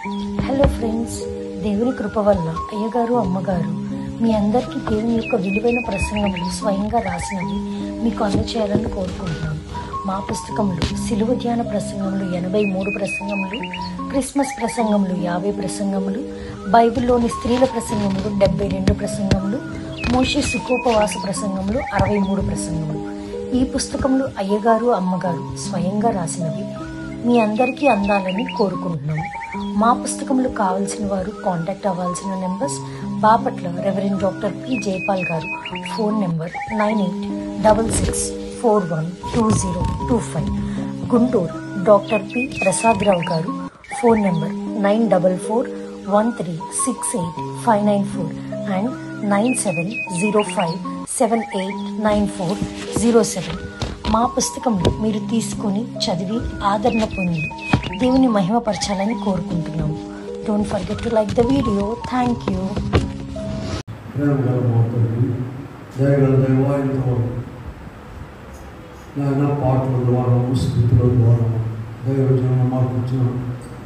Hello friends, దేవుని కృప వల్ల అయ్యగారు అమ్మగారు మీ అందరికీ దేవుని యొక్క విలువైన ప్రసంగములు స్వయంగా రాసినవి మీకు అందచేయాలని కోరుకుంటున్నాను. మా పుస్తకంలో సిలువ ధ్యాన ప్రసంగములు 83 ప్రసంగములు, క్రిస్మస్ ప్రసంగములు 50 ప్రసంగములు, బైబిల్లోని స్త్రీల ప్రసంగములు 72 ప్రసంగములు, మోషే సుఖోపవాస ప్రసంగములు 63 ప్రసంగములు. ఈ పుస్తకములు అయ్యగారు అమ్మగారు స్వయంగా రాసినవి మీ అందరికీ అందాలని కోరుకుంటున్నాము. మా పుస్తకములు కావాల్సిన వారు కాంటాక్ట్ అవ్వాల్సిన numbers: Bapatla reverend doctor P Jayapal garu, phone number 9866412025. Guntur doctor P Prasadarao garu, phone number 9413685994 and 9705789407. మా పుస్తకంలో మీరు తీసుకొని చదివి ఆదరణ పొంది దేవుని మహిమపరచాలని కోరుకుంటున్నాము. Don't forget to like the video. Thank you. పాటల ద్వారా, స్థితుల ద్వారా, దైవజనం మాకు వచ్చిన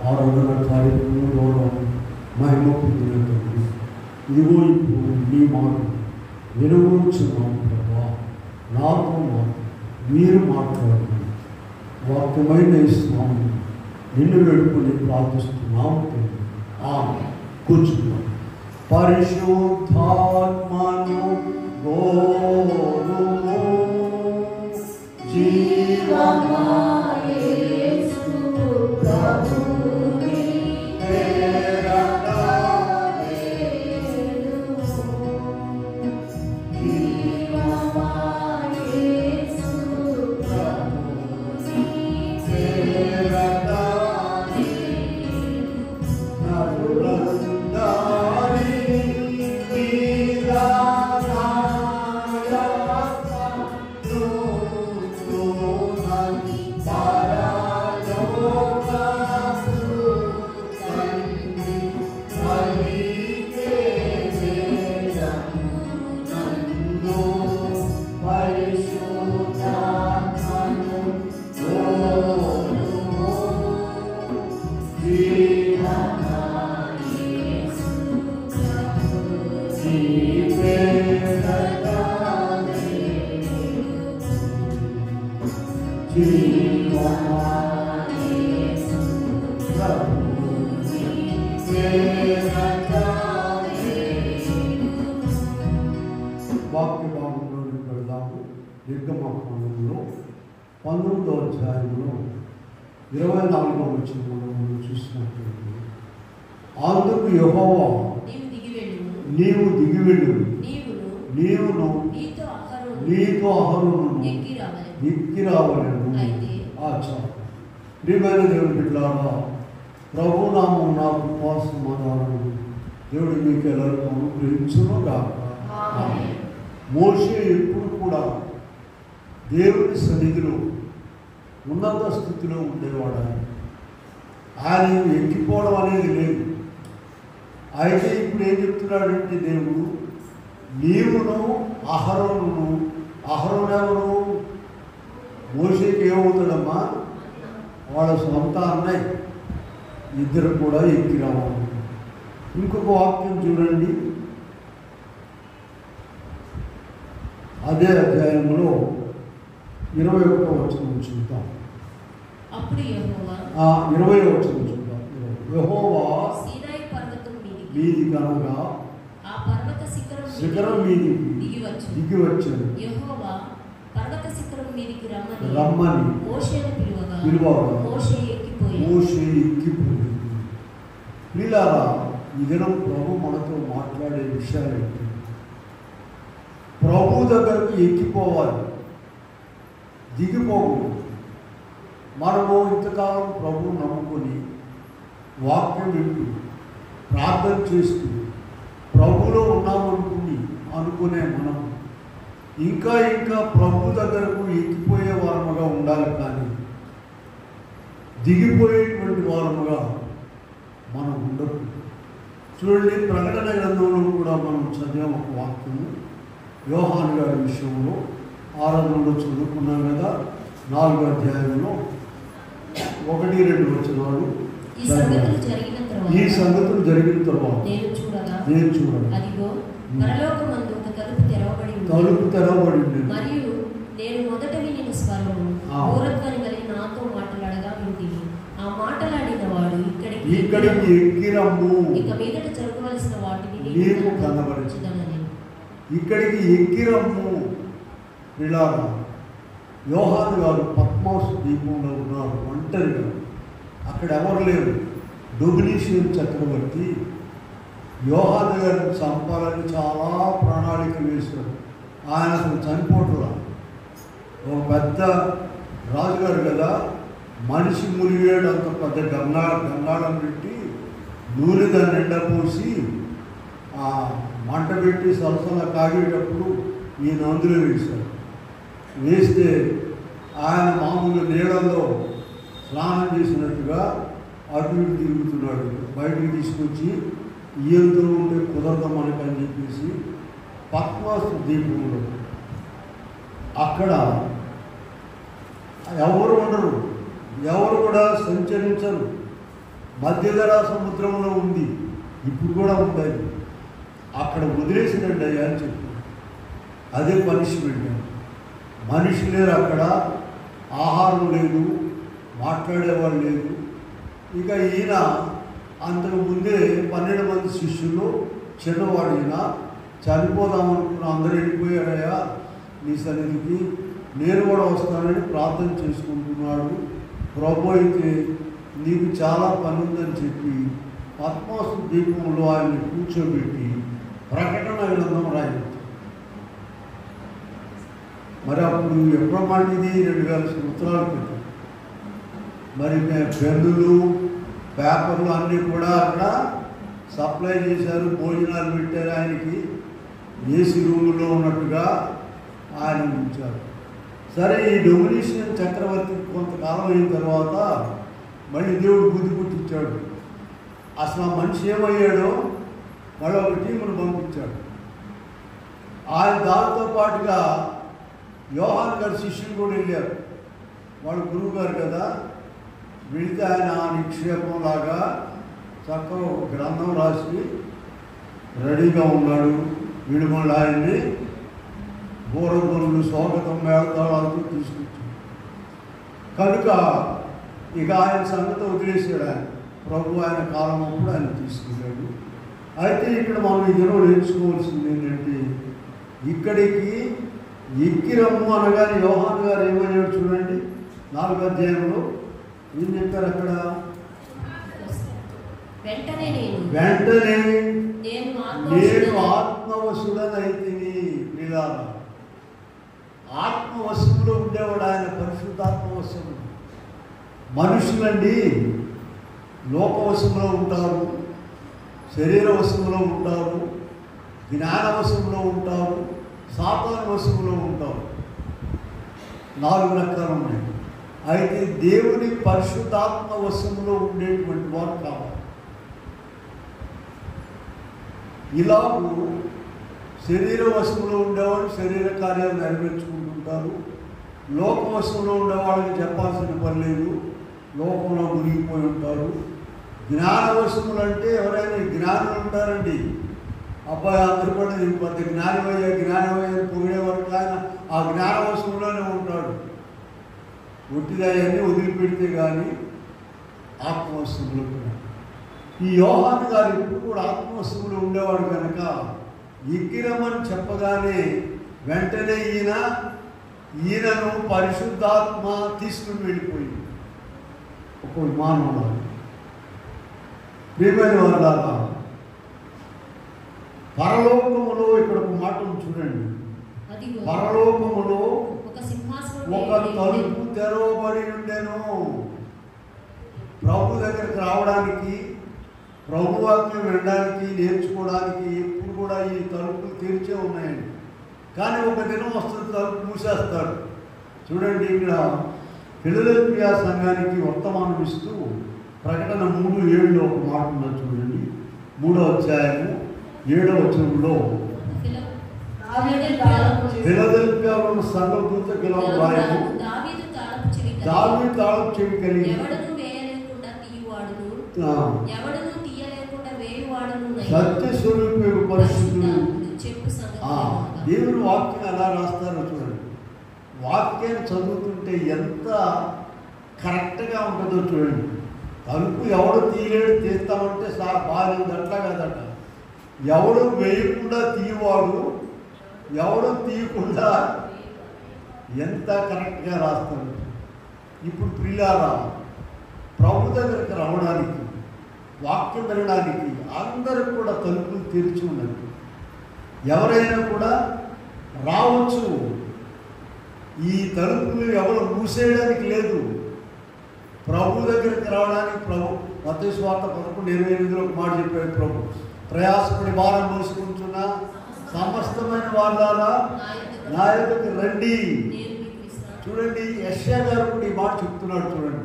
ఆరాధన కార్యక్రమం ద్వారా మహిమ పొందినటువంటి ఇదిగో ఇప్పుడు మీ మాట వినవచ్చున్నాము ప్రభా. నాతో మీరు మాట్లాడుతున్నారు. వాక్యమైన ఇస్తున్నాము, నిన్ను వేడుకొని ప్రార్థిస్తున్నాము. కూర్చున్నాం. పరిశుద్ధాత్మను గోరుము, జీవమాయేసు ప్రభుని వాక్య భాగంలోకి వెళ్దాము. నిర్గమకాండంలో 19వ అధ్యాయంలో 24వ వచనం మనం చూసినట్లయితే, అందుకు యెహోవా నీవు దిగివెళ్ళు, నీవును నీతో అహరోనును ఎక్కి రావలేను. ప్రియమైన దేవుని బిడ్డలారా, ప్రభునామం నాకు ఉపాసమాధానం దేవుడు మీకు ఎల్లరికీ అనుగ్రహించును గాక. మోషే ఎప్పుడు కూడా దేవుని సన్నిధిలో ఉన్నత స్థితిలో ఉండేవాడు. ఆయన ఎక్కిపోవడం అనేది లేదు. అయితే ఇప్పుడు ఏం చెప్తున్నాడంటే దేవుడు, నీవును అహరోనును, అహరోను ఎవరు? మోషేకి ఏమవుతాడమ్మా? వాళ్ళ సొంత అన్నయ్య. ఇద్దరు కూడా ఎక్కి రావాలి. ఇంకొక వాక్యం చూడండి, అదే అధ్యాయంలో 21వ వచనం చూద్దాం. 20వ వచనం చూద్దాం. యెహోవా మీది కనుగా శిఖరం మీదికి దిగి వచ్చాడు. రమ్మని పిలువగా మోషే ఎక్కిపోయింది. ప్రియులారా, ఈ దినం ప్రభు మనతో మాట్లాడే విషయాలు ఏంటి? ప్రభు దగ్గరకు ఎక్కిపోవాలి, దిగిపోకూడదు. మనము ఇంతకాలం ప్రభువు నమ్ముకొని వాక్యం వింటూ ప్రార్థన చేస్తూ ప్రభులో అనుకునే మనం ఇంకా ఇంకా ప్రభు దగ్గరకు ఎక్కిపోయే వారముగా ఉండాలి, కానీ దిగిపోయేటువంటి వారముగా మనం ఉండదు. చూడండి, ప్రకటన గ్రంథంలో కూడా మనం చదివే ఒక వాక్యము యోహాను గారి విషయంలో ఆరాధనలో చదువుకున్నాం కదా. 4వ అధ్యాయంలో 1-2 వచనాలు ఈ సంగతులు జరిగిన తర్వాత నేను చూడగా అదిగో పరలోకమందు ఒక తలుపు తెరవబడి ఉంది. మరియు నేను మొదట వినిన స్వరము ఊరధ్వని కలిగి నాతో మాట్లాడగా వింటిని. ఆ మాటలాడిన వాడు ఇక్కడికి ఎక్కిరమ్ము, ఇక మీదట జరగవలసిన వాటిని నీకు కనబరచుదనని. ఇక్కడికి ఎక్కిరమ్ము. ఇలా యోహాను గారు పద్మాసు ద్వీపంలో ఉన్నారు ఒంటరిగా. అక్కడ ఎవరు లేరు. డొమినిషియన్ చక్రవర్తి యోహాను గారిని చంపాలని చాలా ప్రణాళిక వేశాడు. ఆయన అసలు చనిపోవట్లా. ఒక పెద్ద రాజుగారు కదా, మనిషి మురిగేడు అంత పెద్ద గంగాళం పెట్టి నూనె దాన్ని నిండా పోసి మంట పెట్టి సలసల కాగేటప్పుడు ఈయన అందులో వేశారు. వేస్తే ఆయన మామూలు నీళ్ళలో స్నానం చేసినట్టుగా అటు ఇటు తిరుగుతున్నాడు. బయటికి తీసుకొచ్చి ఈయంతో ఉంటే కుదరదు మనకని చెప్పేసి పద్మాసు ద్వీపంలో అక్కడ ఎవరు ఉండరు, ఎవరు కూడా సంచరించరు. మధ్యధరా సముద్రంలో ఉంది, ఇప్పుడు కూడా ఉంటాయి. అక్కడ వదిలేసినండి అయ్యా అని చెప్పి అదే పనిష్మెంట్. మనిషి లేరు అక్కడ, ఆహారం లేదు, మాట్లాడేవాళ్ళు లేదు. ఇక ఈయన అంతకు ముందే 12 మంది శిష్యులు, చిన్నవాడు ఈయన, చనిపోదామనుకున్న అందరూ వెళ్ళిపోయారయ్యా నీ సన్నిధికి, నేను కూడా వస్తానని ప్రార్థన చేసుకుంటున్నాడు. ప్రభు అయితే నీకు చాలా పని ఉందని చెప్పి పద్మాసు ద్వీపంలో ఆయన్ని కూర్చోబెట్టి ప్రకటన గ్రంథం రాయించారు. మరి అప్పుడు ఎప్పుడో మాటిది 2000 సంవత్సరాలు క్రితం. మరి పెన్నులు, పేపర్లు అన్నీ కూడా అక్కడ సప్లై చేశారు, భోజనాలు పెట్టారు. ఆయనకి ఏసీ రూములో ఉన్నట్టుగా ఆయన ఉంచారు. సరే, ఈ డొమినిషియన్ చక్రవర్తి కొంతకాలం అయిన తర్వాత మళ్ళీ దేవుడు బుద్ధి పుట్టించాడు. అసలు ఆ మనిషి ఏమయ్యాడో మళ్ళీ ఒక టీమును పంపించాడు. ఆయన దాంతో పాటుగా యోహాను గారి శిష్యులు కూడా వెళ్ళారు. వాళ్ళు గురువు గారు కదా, వెళితే ఆయన నిక్షేపంలాగా చక్కగా ఒక గ్రంథం రాసి రెడీగా ఉన్నాడు. వీడు మళ్ళీ ఆయన్ని బోరగొల్లు, స్వాగతం, మేళతాళాలతో తీసుకొచ్చాడు. కనుక ఇక ఆయన సంగతి వదిలేసాడు. ఆయన ప్రభు ఆయన కాలం అప్పుడు ఆయన తీసుకెళ్ళాడు. అయితే ఇక్కడ మనం ఈ దినం నేర్చుకోవాల్సింది ఏంటంటే, ఇక్కడికి ఎక్కిరమ్ము అనగానే యోహాను గారు ఏమయ్యాడు చూడండి. 4వ అధ్యాయంలో ఏం చెప్పారు అక్కడ? వెంటనే నేను ఆత్మవశుడనైతిని. ఇలా ఆత్మవశంలో ఉండేవాడు ఆయన, పరిశుద్ధాత్మవశంలో. మనుషులండి లోకవశంలో ఉంటారు, శరీర వశంలో ఉంటారు, జ్ఞానవశంలో ఉంటారు, సాతాను వశంలో ఉంటారు. 4 రకాలు ఉన్నాయి. అయితే దేవుని పరిశుద్ధాత్మ వశంలో ఉండేటువంటి వారు కావాలి. ఇలాగూ శరీర వశంలో ఉండేవాళ్ళు శరీర కార్యాలు నెరవేర్చుకుంటుంటారు. లోకవశంలో ఉండేవాళ్ళకి చెప్పాల్సిన పని లేదు, లోకంలో మునిగిపోయి ఉంటారు. జ్ఞానవశములు అంటే ఎవరైనా జ్ఞానులు ఉంటారండి. అబ్బాయి అందరూ కూడా నేను పెద్ద జ్ఞానమయ్యా పొగిడేవారు. ఆయన ఆ జ్ఞానవశంలోనే ఉంటాడు. ఒట్టిదాయన్ని వదిలిపెడితే కానీ ఆత్మవశంలో కూడా. ఈ యోహాను గారు ఇప్పుడు కూడా ఆత్మవశంలో ఉండేవాడు కనుక ఎక్కిరమని చెప్పగానే వెంటనే ఈయనను పరిశుద్ధాత్మ తీసుకుని వెళ్ళిపోయింది. ఒక విమానంలో. ప్రియమైన వాళ్ళారా, పరలోకములో ఇక్కడ ఒక మాటను చూడండి. పరలోకములో ఒక తలుపు తెరవబడి ఉండెను. ప్రభు దగ్గరికి రావడానికి, ప్రభు వాక్యం వినడానికి, నేర్చుకోవడానికి ఎప్పుడు కూడా ఈ తలుపులు తెరిచే ఉన్నాయండి. కానీ ఒక దినం వస్తుంది, తలుపు మూసేస్తాడు. చూడండి, ఇక్కడ ఫిలదెల్ఫియా సంఘానికి వర్తమానం ఇస్తూ ప్రకటన 3:7 ఒక మాట ఉన్నది చూడండి. 3వ అధ్యాయము 7వ వచనంలో ఫిలదెల్ఫియాలో ఉన్న సంఘదూతకు ఇలా రాయము, దావీదు తాళపు చెవి కలిగి ఎవడును తీయలేకుండా వేయువాడును సత్య స్వరూప పరిశుద్ధుడు. చెప్పు సంగతి. దేవుని వాక్యం ఎలా రాస్తారో చూడండి. వాక్యాన్ని చదువుతుంటే ఎంత కరెక్ట్గా ఉంటుందో చూడండి. తలుపు ఎవడు తీయలేడు తీస్తామంటే బాగాలేదు, అట్లా కదట. ఎవడు వేయకుండా తీయవాడు, ఎవడు తీయకుండా ఎంత కరెక్ట్గా రాస్తాడు. ఇప్పుడు ప్రియులారా, ప్రభు దగ్గరికి రావడానికి, వాక్యం వినడానికి అందరికి కూడా తలుపులు తెరిచి ఉన్నది. ఎవరైనా కూడా రావచ్చు. ఈ తలుపులు ఎవరు మూసేయడానికి లేదు. ప్రభు దగ్గరికి రావడానికి ప్రభు మత్తయి సువార్త 11:28 ఒక మాట చెప్పాడు ప్రభు. ప్రయాసపడి భారం మోసుకుంటున్న సమస్తమైన వాళ్ళారా నా యొద్దకు రండి. చూడండి, యెషయా గారు కూడా ఈ మాట చెప్తున్నాడు. చూడండి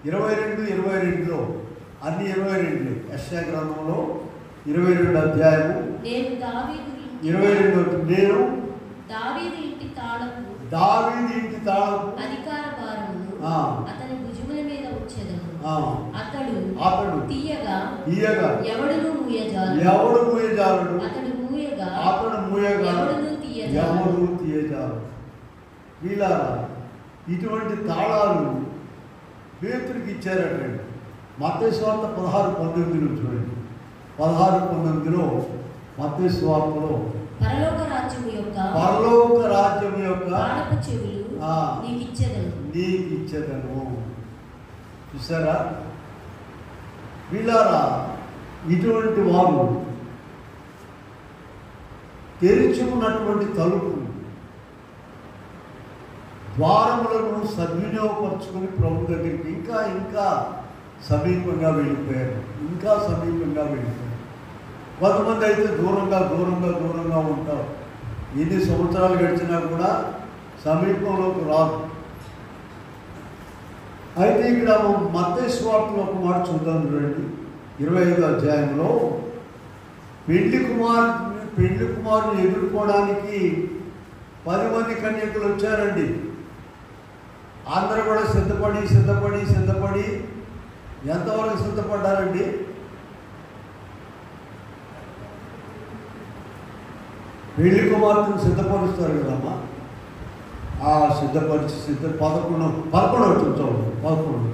22:22లో, అన్ని 22 యెషయా గ్రంథంలో 22 అధ్యాయము 22. నేను దావీదు ఇంటి తాళపు అధికార భారమును అతని భుజముల మీద ఉంచెదను. అతడు తీయగా ఎవడు మూయజాలడు, అతడు మూయగా ఎవడు తీయజాలడు. వీళ్ళారా, ఇటువంటి తాళాలు పేతురికి ఇచ్చారటండి. మత్తయి సువార్త 16:19 చూడండి. 16:19లో మత్తయి సువార్తలో పరలోక రాజ్యము యొక్క తాళపు చెవులు నీకు ఇచ్చెదను. చూసారా వీళ్ళారా, ఇటువంటి వారు తెరిచి ఉన్నటువంటి తలుపు ద్వారములను సద్వినియోగపరుచుకొని ప్రభు దగ్గరికి ఇంకా ఇంకా సమీపంగా వెళ్ళిపోయారు. కొంతమంది అయితే దూరంగా ఉంటారు. ఎన్ని సంవత్సరాలు గడిచినా కూడా సమీపంలోకి రాదు. అయితే ఇక్కడ మత్తయి సువార్తలో ఒక మాట చూద్దాం చూడండి. 25వ అధ్యాయంలో పెళ్లి కుమారుని ఎదుర్కోవడానికి 10 మంది కన్యకులు వచ్చారండి. అందరూ కూడా సిద్ధపడి ఎంతవరకు సిద్ధపడ్డారండి? పెళ్లి కుమార్తెను సిద్ధపరుస్తారు కదమ్మా. సిద్ధపరిచి 11 చూడండి.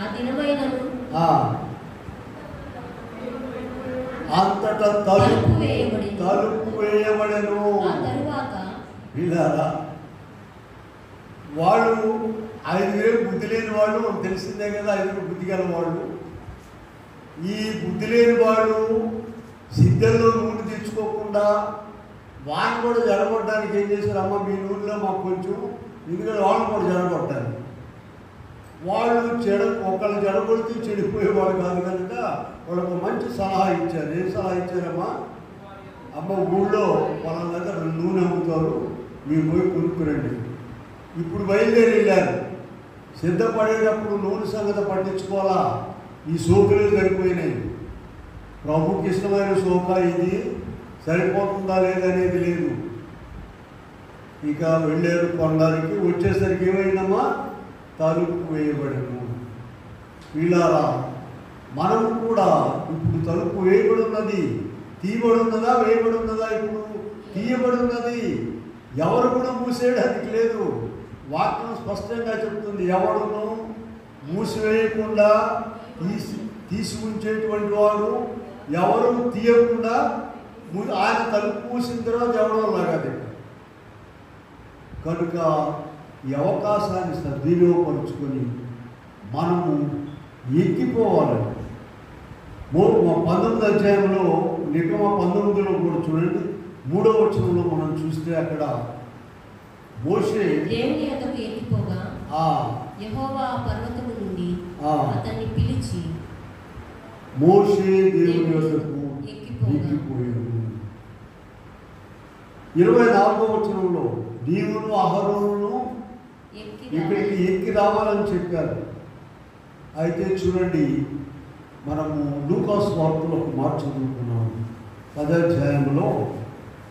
11 అంతటా తలుపు వేయబడెను. వీళ్ళారా, వాళ్ళు 5 బుద్ధి లేని వాళ్ళు, తెలిసిందే కదా. 5 బుద్ధి గల వాళ్ళు. ఈ బుద్ధి లేని వాళ్ళు సిద్ధంలో నూనె తెచ్చుకోకుండా వాడిని కూడా జడగొట్టడానికి ఏం చేశారు? అమ్మ, మీ నూనెలో మాకు కొంచెం, ఎందుకంటే వాళ్ళని కూడా జడగొట్టాలి. వాళ్ళు ఒకళ్ళు జడగొడితే చెడిపోయేవాడు కాదు కనుక వాళ్ళకు మంచి సలహా ఇచ్చారు. ఏం సలహా ఇచ్చారమ్మా? అమ్మ, ఊళ్ళో వాళ్ళ దగ్గర నూనె అమ్ముతారు, మీరు పోయి కొనుక్కురండి. ఇప్పుడు బయలుదేరి వెళ్ళారు. సిద్ధపడేటప్పుడు నూనె సంగతి పట్టించుకోవాలా? ఈ సోకులు సరిపోయినాయి. ప్రభుకి ఇష్టమైన సోక ఇది, సరిపోతుందా లేదనేది లేదు. ఇక వెళ్ళారు కొనడానికి. వచ్చేసరికి ఏమైందమ్మా? తలుపు వేయబడను. వీళ్ళారా, మనం కూడా ఇప్పుడు తలుపు వేయబడి ఉన్నది. తీయబడి ఉన్నదా? వేయబడి ఉన్నదా? ఇప్పుడు తీయబడి ఉన్నది. ఎవరు కూడా మూసేయడానికి లేదు. వాక్యం స్పష్టంగా చెప్తుంది. ఎవడును మూసివేయకుండా తీసి ఉంచేటువంటి వాడు, ఎవరు తీయకుండా ఆయన తలుపు మూసిన తర్వాత ఎవడో లాగాది. కనుక ఈ అవకాశాన్ని సద్వినియోగపరుచుకొని మనము ఎక్కిపోవాలి. 19వ అధ్యాయంలో నికమ 19లో కూడా చూడండి. 3వ వచనంలో మనం చూస్తే అక్కడ మోషే దేవుని యొద్దకు ఎక్కిపోగా యెహోవా పర్వతము నుండి అతన్ని పిలిచి మోషే దేవుని యొద్దకు ఎక్కిపోయాడు. 24వ వచనంలో నీవును అహరోనును ఇక్కడికి ఎక్కి రావాలని చెప్పారు. అయితే చూడండి, మనము లూకాసు వార్తలో ఒక మాట చదువుకున్నాము. 10వ అధ్యాయంలో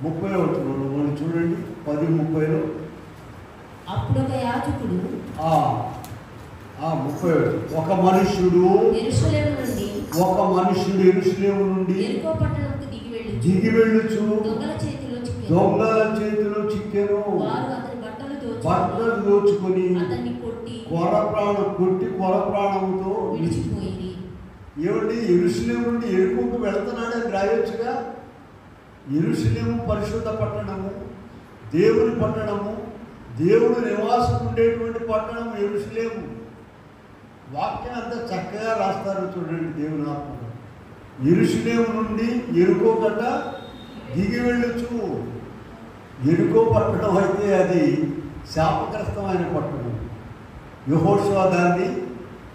30వ వచనంలో మనం చూడండి. 10:30లో అప్పుడు ఒక యాజకుడు 30 ఒక మనుష్యుడు యెరూషలేము నుండి యెరూషలేము నుండి యెరికో పట్టణముకు దిగి వెళ్ళుచు దొంగల చేతిలో చిక్కెను. వారు అతని బట్టలు దోచుకొని అతన్ని కొట్టి కొర ప్రాణముతో విడిచిపోయి. ఏమండి, యెరూషలేము నుండి యెరికోకు వెళ్తున్నాడని రాయొచ్చుగా. యెరూషలేము పరిశుద్ధ పట్టణము, దేవుని పట్టణము, దేవుడు నివాసం ఉండేటువంటి పట్టణం యెరూషలేము. వాక్యం అంతా చక్కగా రాస్తారు చూడండి దేవుని ఆత్మ. యెరూషలేము నుండి యెరికో గట్ట దిగి వెళ్ళొచ్చు. యెరికో పట్టణం అయితే అది శాపగ్రస్తమైన పట్టణం. యెహోషువ దాన్ని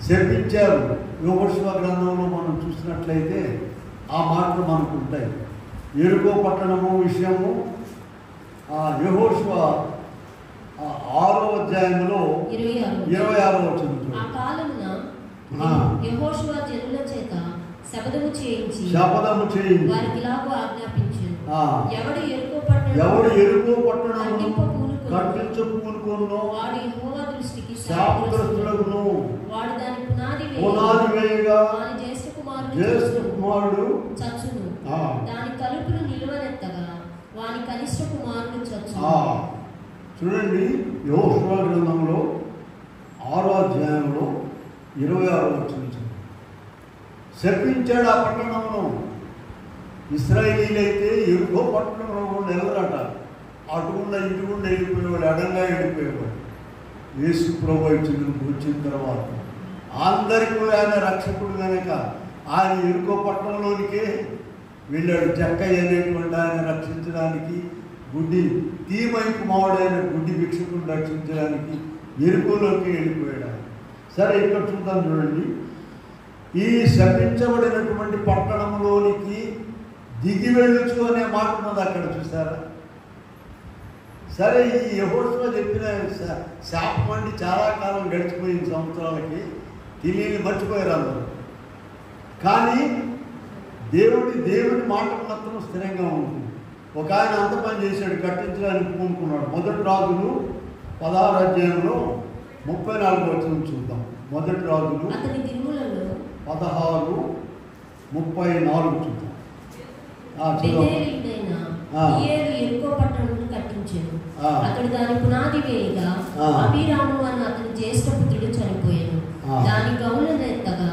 శపించారు. యెహోషువ గ్రంథంలో మనం చూసినట్లయితే ఆ మాటలు మనకు ఉంటాయి. యెరికో పట్టణము విషయము యెహోషువ 6వ అధ్యాయంలో 26వ వచనం. ఆ కాలమున యెహోషువ జనుల చేత శపథము చేయించి వారికి ఇలాగ ఆజ్ఞాపించెను. ఎవడు యెరికో పట్టణమును కట్టించపూనుకొనునో వాడు యెహోవా దృష్టికి శాపగ్రస్తులగును. వాడు దాని పునాది వేయగా వాని జ్యేష్ఠ కుమారుడు చచ్చును. దాని తలుపులు నిలువనెత్తగా వాని కనిష్ట కుమారుడు చచ్చును. చూడండి, యెహోషువ గ్రంథంలో 6వ అధ్యాయంలో 26వ వచనం శపించాడు ఆ పట్టణంలో. ఇశ్రాయేలీలైతే యెరికో పట్టణంలో కూడా వెళ్ళరట. అటుగుండా ఇటుగుండా వెళ్ళిపోయేవాడు, అడంగా వెళ్ళిపోయేవాడు. యేసు ప్రభువు వచ్చిన తర్వాత అందరికీ ఆయన రక్షకుడు కనుక ఆయన యెరికో పట్టణంలోనికే వెళ్ళాడు. జక్కయ్య అనేటువంటి ఆయన రక్షించడానికి, తీమై కుమారుడైన గుడ్డి భిక్షకుడు రక్షించడానికి యెరికోలోకి వెళ్ళిపోయాడు. సరే, ఇక్కడ చూద్దాం చూడండి. ఈ శపించబడినటువంటి పట్టణంలోనికి దిగి వెళ్ళొచ్చు అనే మాట ఉన్నది అక్కడ, చూసారా? సరే, ఈ యెహోషువ చెప్పిన శాపం అండి చాలా కాలం గడిచిపోయిన సంవత్సరాలకి తెలియని మర్చిపోయారు అందరూ. కానీ దేవుని మాట మాత్రం స్థిరంగా ఉంటుంది. ఒక ఆయన అంత పని చేశాడు, కట్టించడానికి పూనుకున్నాడు. 1 రాజులు 16వ అధ్యాయంలో 34వ వచనం చూద్దాం. 1 రాజులు 16:34 చూద్దాం. యెరికో పట్టణమును కట్టించెను. అతడు దాని పునాది వేయగా అబీరాము అన్న అతని జ్యేష్ఠపుత్రుడు చనిపోయాను. దాని గౌలనెత్తగా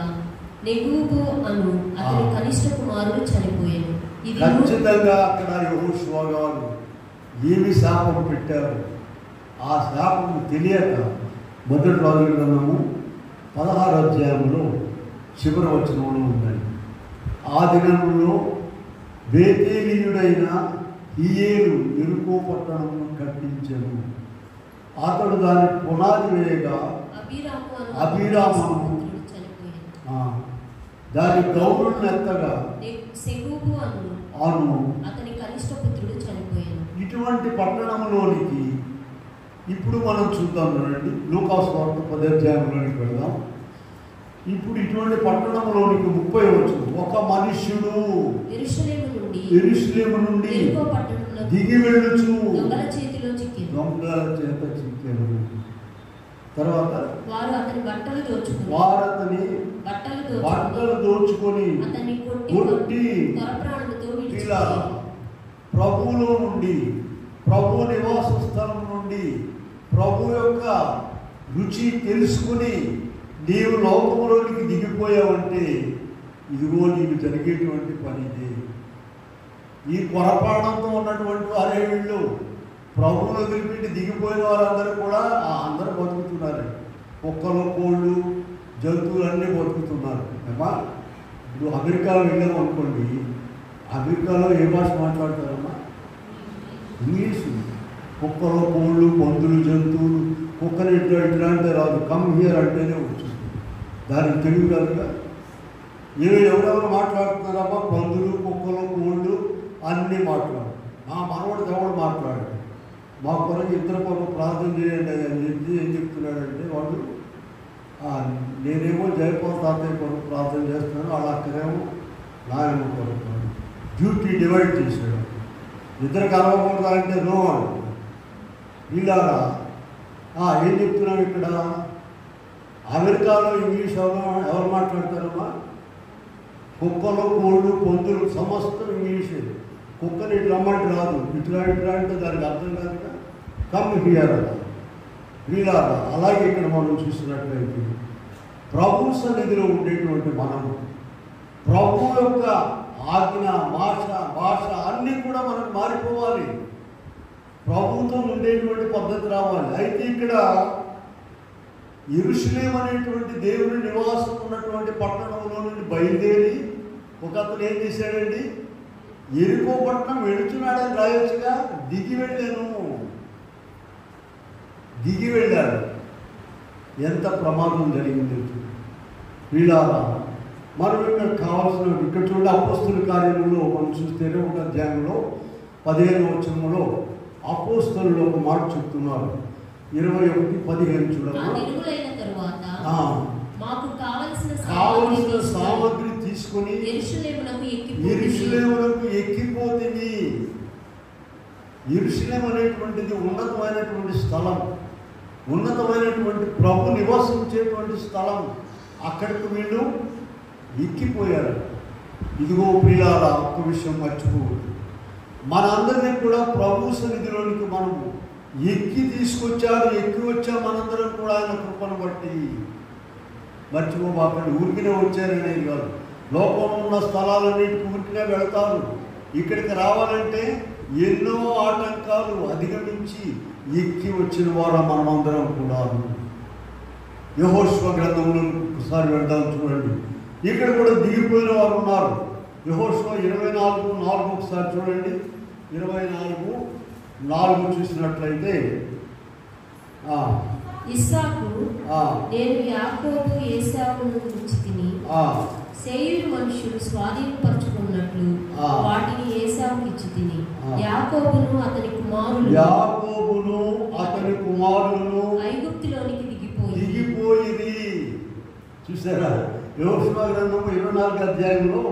నెగూబు అను అతని కనిష్ట కుమారుడు చనిపోయాను. ఖచ్చితంగా అక్కడ యెహోషువ గారు ఏమి శాపం పెట్టారు, ఆ శాపం తెలియక 1 రాజుల గ్రంథము 16వ అధ్యాయంలో చివరి వచనంలో ఉందండి. ఆ దినంలో బేతేలీయుడైన హియేలు యెరికో పట్టణమును కట్టించెను. అతడు దాని పునాది వేయగా అబీరాము దాని గౌరులను ఎత్తగా అతని కనిష్ట పుత్రుడు చనిపోయాను. ఇటువంటి పట్టణంలోనికి ఇప్పుడు మనం చూద్దాం చూడండి. లూకాసు వార్త 10వ అధ్యాయంలోనికి వెళదాం. ఇప్పుడు ఇటువంటి పట్టణంలోనికి 30 వచనం. ఒక మనుష్యుడు యెరూషలేము నుండి దిగి వెళ్ళుచు దొంగల చేత చిక్కెను. తర్వాత వారు అతని బట్టలు దోచుకొని కొట్టి ఇలా ప్రభువులో నుండి, ప్రభు నివాస స్థలం నుండి, ప్రభు యొక్క రుచి తెలుసుకుని నీవు లోకంలోనికి దిగిపోయావంటే ఇదిగో నీకు జరిగేటువంటి పని ఇదే. ఈ కొరపాడంతో ఉన్నటువంటి వారే వీళ్ళు ప్రభువును వదిలిపెట్టి దిగిపోయిన వారందరూ కూడా అందరూ బతుకుతున్నారు. కుక్కలు, కోళ్ళు, జంతువులు అన్నీ బతుకుతున్నారు. ఏమా, ఇప్పుడు అమెరికాలో వెళ్ళాము అనుకోండి, అమెరికాలో ఏ భాష మాట్లాడతారమ్మా? ఇంగ్లీషు. కుక్కలు, కోళ్ళు, పందులు, జంతువులు, కుక్కలు ఇట్లాంటి రాదు, కమ్ హియర్ అంటేనే వచ్చింది. దానికి తెలుగు కనుక ఎవరెవరు మాట్లాడుతున్నారమ్మా? పందులు, కుక్కలు, కోళ్ళు అన్నీ మాట్లాడు. మా మనవాడు దేవుడు మాట్లాడు. మా కొరకు ఇద్దరు కొరకు ప్రార్థన చేయండి అని ఏం చెప్తున్నాడంటే వాడు, నేనేమో జయపాల్ తాతయ్య కొరకు ప్రార్థన చేస్తున్నాను, వాళ్ళ అక్కడేమో నాయన కొరకు. డ్యూటీ డివైడ్ చేశాడు. ఇద్దరు కలవకూడదా అంటే నో వాడు. వీళ్ళారా ఏం చెప్తున్నావు ఇక్కడ? అమెరికాలో ఇంగ్లీష్ ఎవరు మాట్లాడతారమ్మా? కుక్కలు, కోళ్ళు, పందులు సమస్తం ఇంగ్లీషే. కుక్కని ఇట్లా రమ్మంటే రాదు, ఇట్లా అంటే దానికి అర్థం కాదు. కమ్ హియర్ వీళ్ళారా. అలాగే ఇక్కడ మనం చూసినట్లయితే ప్రభు సన్నిధిలో ఉండేటువంటి మనం ప్రభు యొక్క ఆజ్ఞ, భాష అన్నీ కూడా మనకు మారిపోవాలి. ప్రభుత్వం ఉండేటువంటి పద్ధతి రావాలి. అయితే ఇక్కడ యెరూషలేము అనేటువంటి దేవుని నివాసం ఉన్నటువంటి పట్టణంలో నుండి బయలుదేరి ఒక అతను ఏం చేశాడండి? ఎరికో పట్టణం వెళుతున్నాడని రాయొచ్చుగా. దిగి వెళ్ళాడు. ఎంత ప్రమాదం జరిగింది వీళ్ళారా. మనం ఇక్కడ కావాల్సిన ఇక్కడ చూడండి, అపోస్తుల కార్యములో మనం చూస్తే ఒక అధ్యాయంలో 15వ వచనంలో అపోస్తలులు ఒక మాట చెప్తున్నారు. 21:15 చూడండి. కావలసిన సామగ్రి తీసుకొని యెరూషలేమునకు ఎక్కిపోతుంది. యెరూషలేము అనేటువంటిది ఉన్నతమైనటువంటి స్థలం, ఉన్నతమైనటువంటి ప్రభు నివసించేటువంటి స్థలం. అక్కడికి వీళ్ళు ఎక్కిపోయారు. ఇదిగో ప్రియులారా, ఒక్క విషయం మర్చిపోవద్దు. మనందరినీ కూడా ప్రభు సన్నిధిలోనికి మనము ఎక్కి వచ్చాం మనందరం కూడా ఆయన కృపను బట్టి. మర్చిపోబాకండి. ఊరికినే వచ్చారనేది కాదు. లోకంలో ఉన్న స్థలాలన్నిటికీ ఊరికినే వెళతారు. ఇక్కడికి రావాలంటే ఎన్నో ఆటంకాలు అధిగమించి ఎక్కి వచ్చిన వారు మనమందరం కూడా. యెహోషువ గ్రంథంలో ఒకసారి వెళ్దాం చూడండి. ఇక్కడ కూడా దిగిపోయిన వారు ఉన్నారు. యెహోషువ 24:4 ఒకసారి చూడండి. 24:4 చూసినట్లయితే ఇస్సాకు నేను యాకోబు ఏశావును ఉంచితిని, శేయీరు మనుషులు స్వాధీనపరచుకున్నట్లు వాటిని ఏశావుకి ఇచ్చితిని. యాకోబును అతని కుమారులను ఐగుప్తులోనికి దిగిపోయింది. చూసారా? యెహోషువ గ్రంథం 24వ అధ్యాయంలో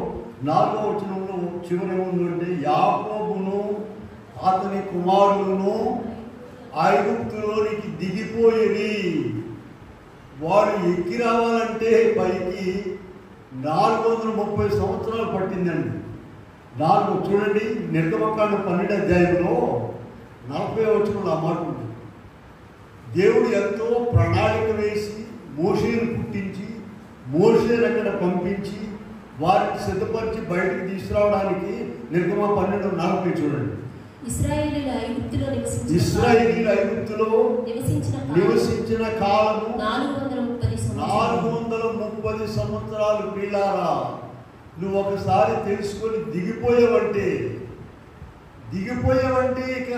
4వ వచనంలో చివరి ఏముందంటే, యాకోబును అతని కుమారులను ఐగుప్తులోనికి దిగిపోయేది. వాడు ఎక్కి రావాలంటే పైకి 430 సంవత్సరాలు పట్టిందండి. చూడండి, నిర్గమకాండ 12వ అధ్యాయంలో 40వ వచనంలో ఆ మాట ఉంది. దేవుడు ఎంతో ప్రణాళిక వేసి మోషేను పుట్టించి మోషేను అక్కడ పంపించి వారికి సిద్ధపరిచి బయటకు తీసుకురావడానికి నిర్గమ 12:40 చూడండి. ఇశ్రాయేలీయులు ఐగుప్తులో నివసించిన కాలము 430 సంవత్సరాలు. పిల్లారా, నువ్వు ఒకసారి తెలుసుకొని దిగిపోయావంటే ఇక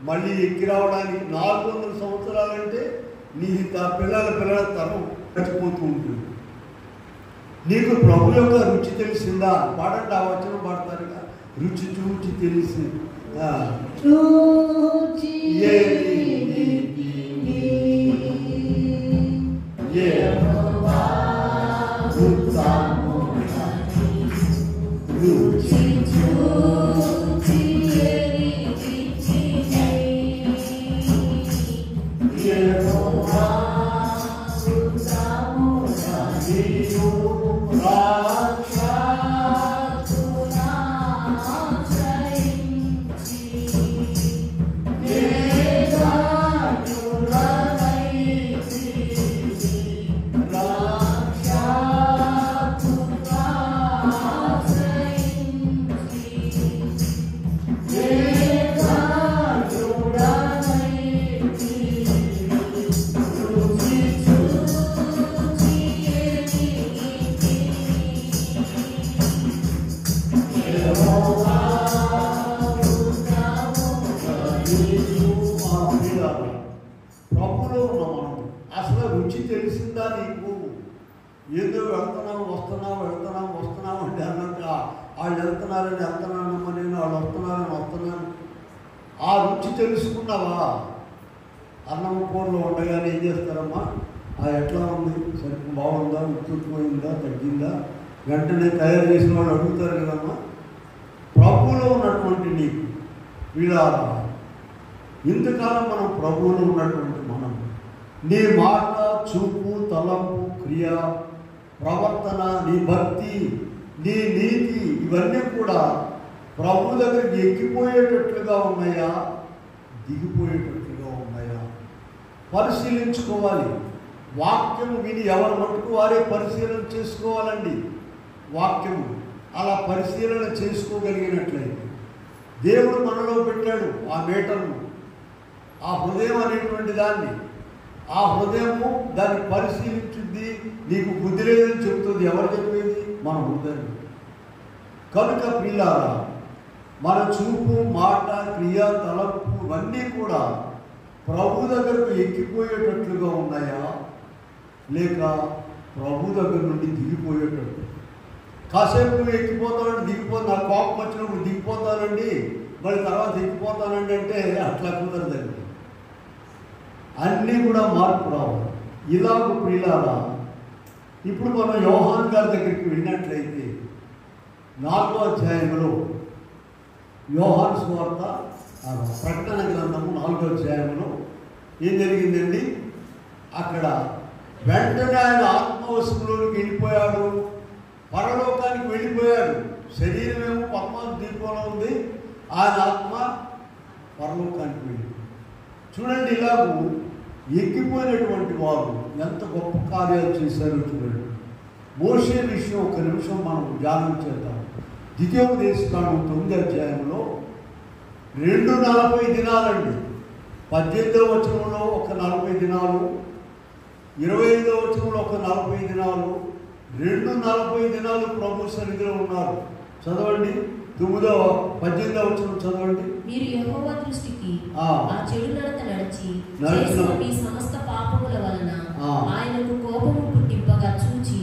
మళ్ళీ ఎక్కి రావడానికి 400 సంవత్సరాలంటే నీ పిల్లల తరం గడిచిపోతూ ఉంటుంది. నీకు ప్రభు యొక్క రుచి తెలిసిందా? పాడండి, ఆ వచనం పాడతారుగా. రుచి చూచి తెలిసి ప్రభులో ఉన్న మనం అసలు రుచి తెలిసిందా నీకు? ఏదో వస్తున్నాం అంటే అన్నట్టు వాళ్ళు వెళ్తున్నానమ్మా, నేను వాళ్ళు వస్తున్నాను. ఆ రుచి తెలుసుకున్నావా? అన్నం కూరలో ఉండగానే ఏం చేస్తారమ్మా? ఎట్లా ఉంది, సరిగ్గా బాగుందా, ఉత్తుకుపోయిందా, తగ్గిందా, వెంటనే తయారు చేసిన వాళ్ళు అడుగుతారు కదమ్మా. ప్రభువులో ఉన్నటువంటి నీకు వీళ్ళారా, ఇంతకాలం మనం ప్రభువులో ఉన్నటువంటి మనం నీ మాట చూపు, తలంపు, క్రియ, ప్రవర్తన, నీ భక్తి, నీ నీతి ఇవన్నీ కూడా ప్రభు దగ్గరికి ఎక్కిపోయేటట్లుగా ఉన్నాయా, దిగిపోయేటట్లుగా ఉన్నాయా పరిశీలించుకోవాలి. వాక్యం విని ఎవరి మటుకు వారే పరిశీలన చేసుకోవాలండి. వాక్యము అలా పరిశీలన చేసుకోగలిగినట్లయితే దేవుడు మనలో పెట్టాడు ఆ మీటర్ను, ఆ హృదయం అనేటువంటి దాన్ని. ఆ హృదయము దాన్ని పరిశీలించుద్ది. నీకు బుద్ధి లేదని చెప్తుంది. ఎవరు చెప్పేది? మన హృదయం. కనుక ప్రియులారా, మన చూపు, మాట, క్రియ, తలంపు ఇవన్నీ కూడా ప్రభు దగ్గరకు ఎక్కిపోయేటట్లుగా ఉన్నాయా, లేక ప్రభు దగ్గర నుండి దిగిపోయేటట్టు? కాసేపు నువ్వు ఎక్కిపోతానండి, దిగిపోతా, నాకు కోపం వచ్చినప్పుడు దిగిపోతానండి, మళ్ళీ తర్వాత ఎక్కిపోతానండి అంటే అట్లా కుదరదండి. అన్నీ కూడా మార్పు రావాలి. ఇలాగ ప్రియులారా, ఇప్పుడు మనం యోహాన్ గారి దగ్గరికి వెళ్ళినట్లయితే 4వ అధ్యాయంలో యోహాను సువార్త ప్రకటన గ్రంథము 4వ అధ్యాయంలో ఏం జరిగిందండి? అక్కడ వెంటనే ఆయన ఆత్మవశంలోకి వెళ్ళిపోయాడు, పరలోకానికి వెళ్ళిపోయాడు. శరీరమేమో పరమాత్మ దీపంలో ఉంది, ఆయన ఆత్మ పరలోకానికి వెళ్ళిపోయాడు. చూడండి, ఇలాగూ ఎక్కిపోయినటువంటి వారు ఎంత గొప్ప కార్యాలు చేశారో చూడండి. మోషే విషయం ఒక నిమిషం మనం ధ్యానం చేద్దాం. ద్వితీయోపదేశకాండం 9వ అధ్యాయంలో 240 దినాలండి. 18వ వచనంలో ఒక 40 దినాలు, 25వ వచనంలో ఒక 40 దినాలు, 240 దినాలు ప్రభు సన్నిధిలో ఉన్నారు. చదవండి, 18వ వచనం చదవండి. మీరు యెహోవా దృష్టికి ఆ చెడు నడత నడిచి చేసిన మీ సమస్త పాపముల వలన ఆయనకు కోపము పుట్టింపగా చూచి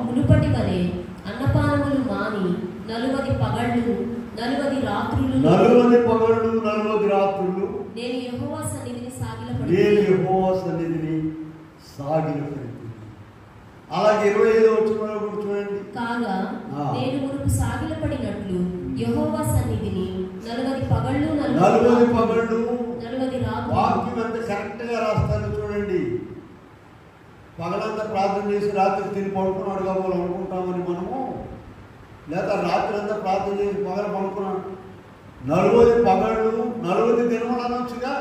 మునుపటి వలె అన్నపానములు మాని 40 పగళ్ళు 40 రాత్రులు 40 పగళ్ళు 40 రాత్రులు నేను యెహోవా సన్నిధిని సాగిలపడి. అలాగే 25వ వచనంలో కూడా చూడండి. కాగా నేను మునుపు సాగిలపడినట్లు యెహోవా సన్నిధిని 40 పగళ్ళు 40 పగళ్ళు 40 రాత్రులు. వాక్యం ఎంత కరెక్ట్గా రాస్తారో చూడండి. పగలంతా ప్రార్థన చేసి రాత్రి తిని పడుకున్నాడు కాబోలు అనుకుంటామని మనము, లేదా రాత్రి అంతా ప్రార్థన చేసి పగలు పడుకున్నాడు. 40 పగళ్ళు 40 దినములు అనొచ్చుగా.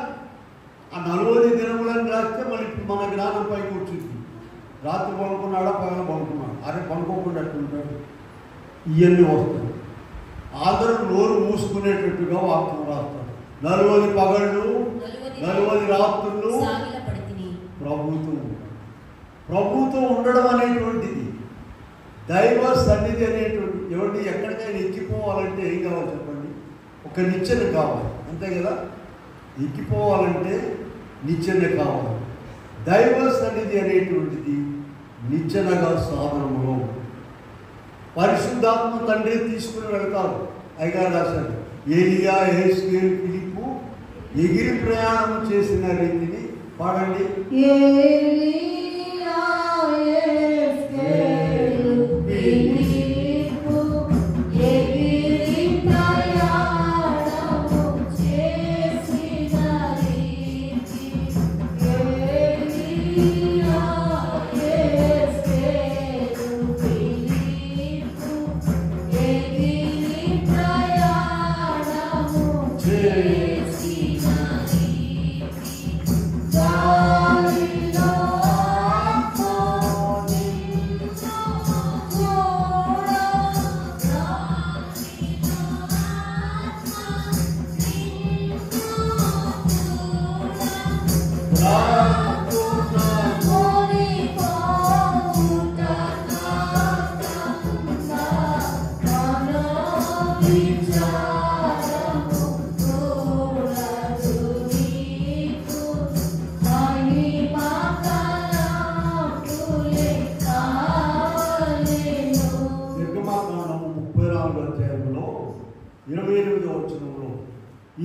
ఆ 40 దినములని రాస్తే మళ్ళీ మన జ్ఞానం పైకి వచ్చింది. రాత్రి పడుకున్నాడా, పగల పడుకున్నాడు, అరే పడుకోకుండా ఎట్లుంటాడు, ఇవన్నీ వస్తాయి. అందరూ నోరు మూసుకునేటట్టుగా వాక్యం రాస్తాడు. 40 పగళ్ళు 40 రాత్రులు ప్రభుతో ఉండడం అనేటువంటిది దైవ సన్నిధి అనేటువంటి. ఎవరిని ఎక్కడికైనా ఎక్కిపోవాలంటే ఏం కావాలి చెప్పండి? ఒక నిచ్చెన కావాలి, అంతే కదా? ఎక్కిపోవాలంటే నిచ్చెన కావాలి. దైవ సన్నిధి అనేటువంటిది నిచ్చెనగా సాధనములో పరిశుద్ధాత్మ తండ్రి తీసుకుని వెళ్తారు. అయ్యగారు రాశారు, ఏలియా, యెహెజ్కేలు, ఫిలిప్పు ఎగిరి ప్రయాణం చేసిన రీతిని పాడండి.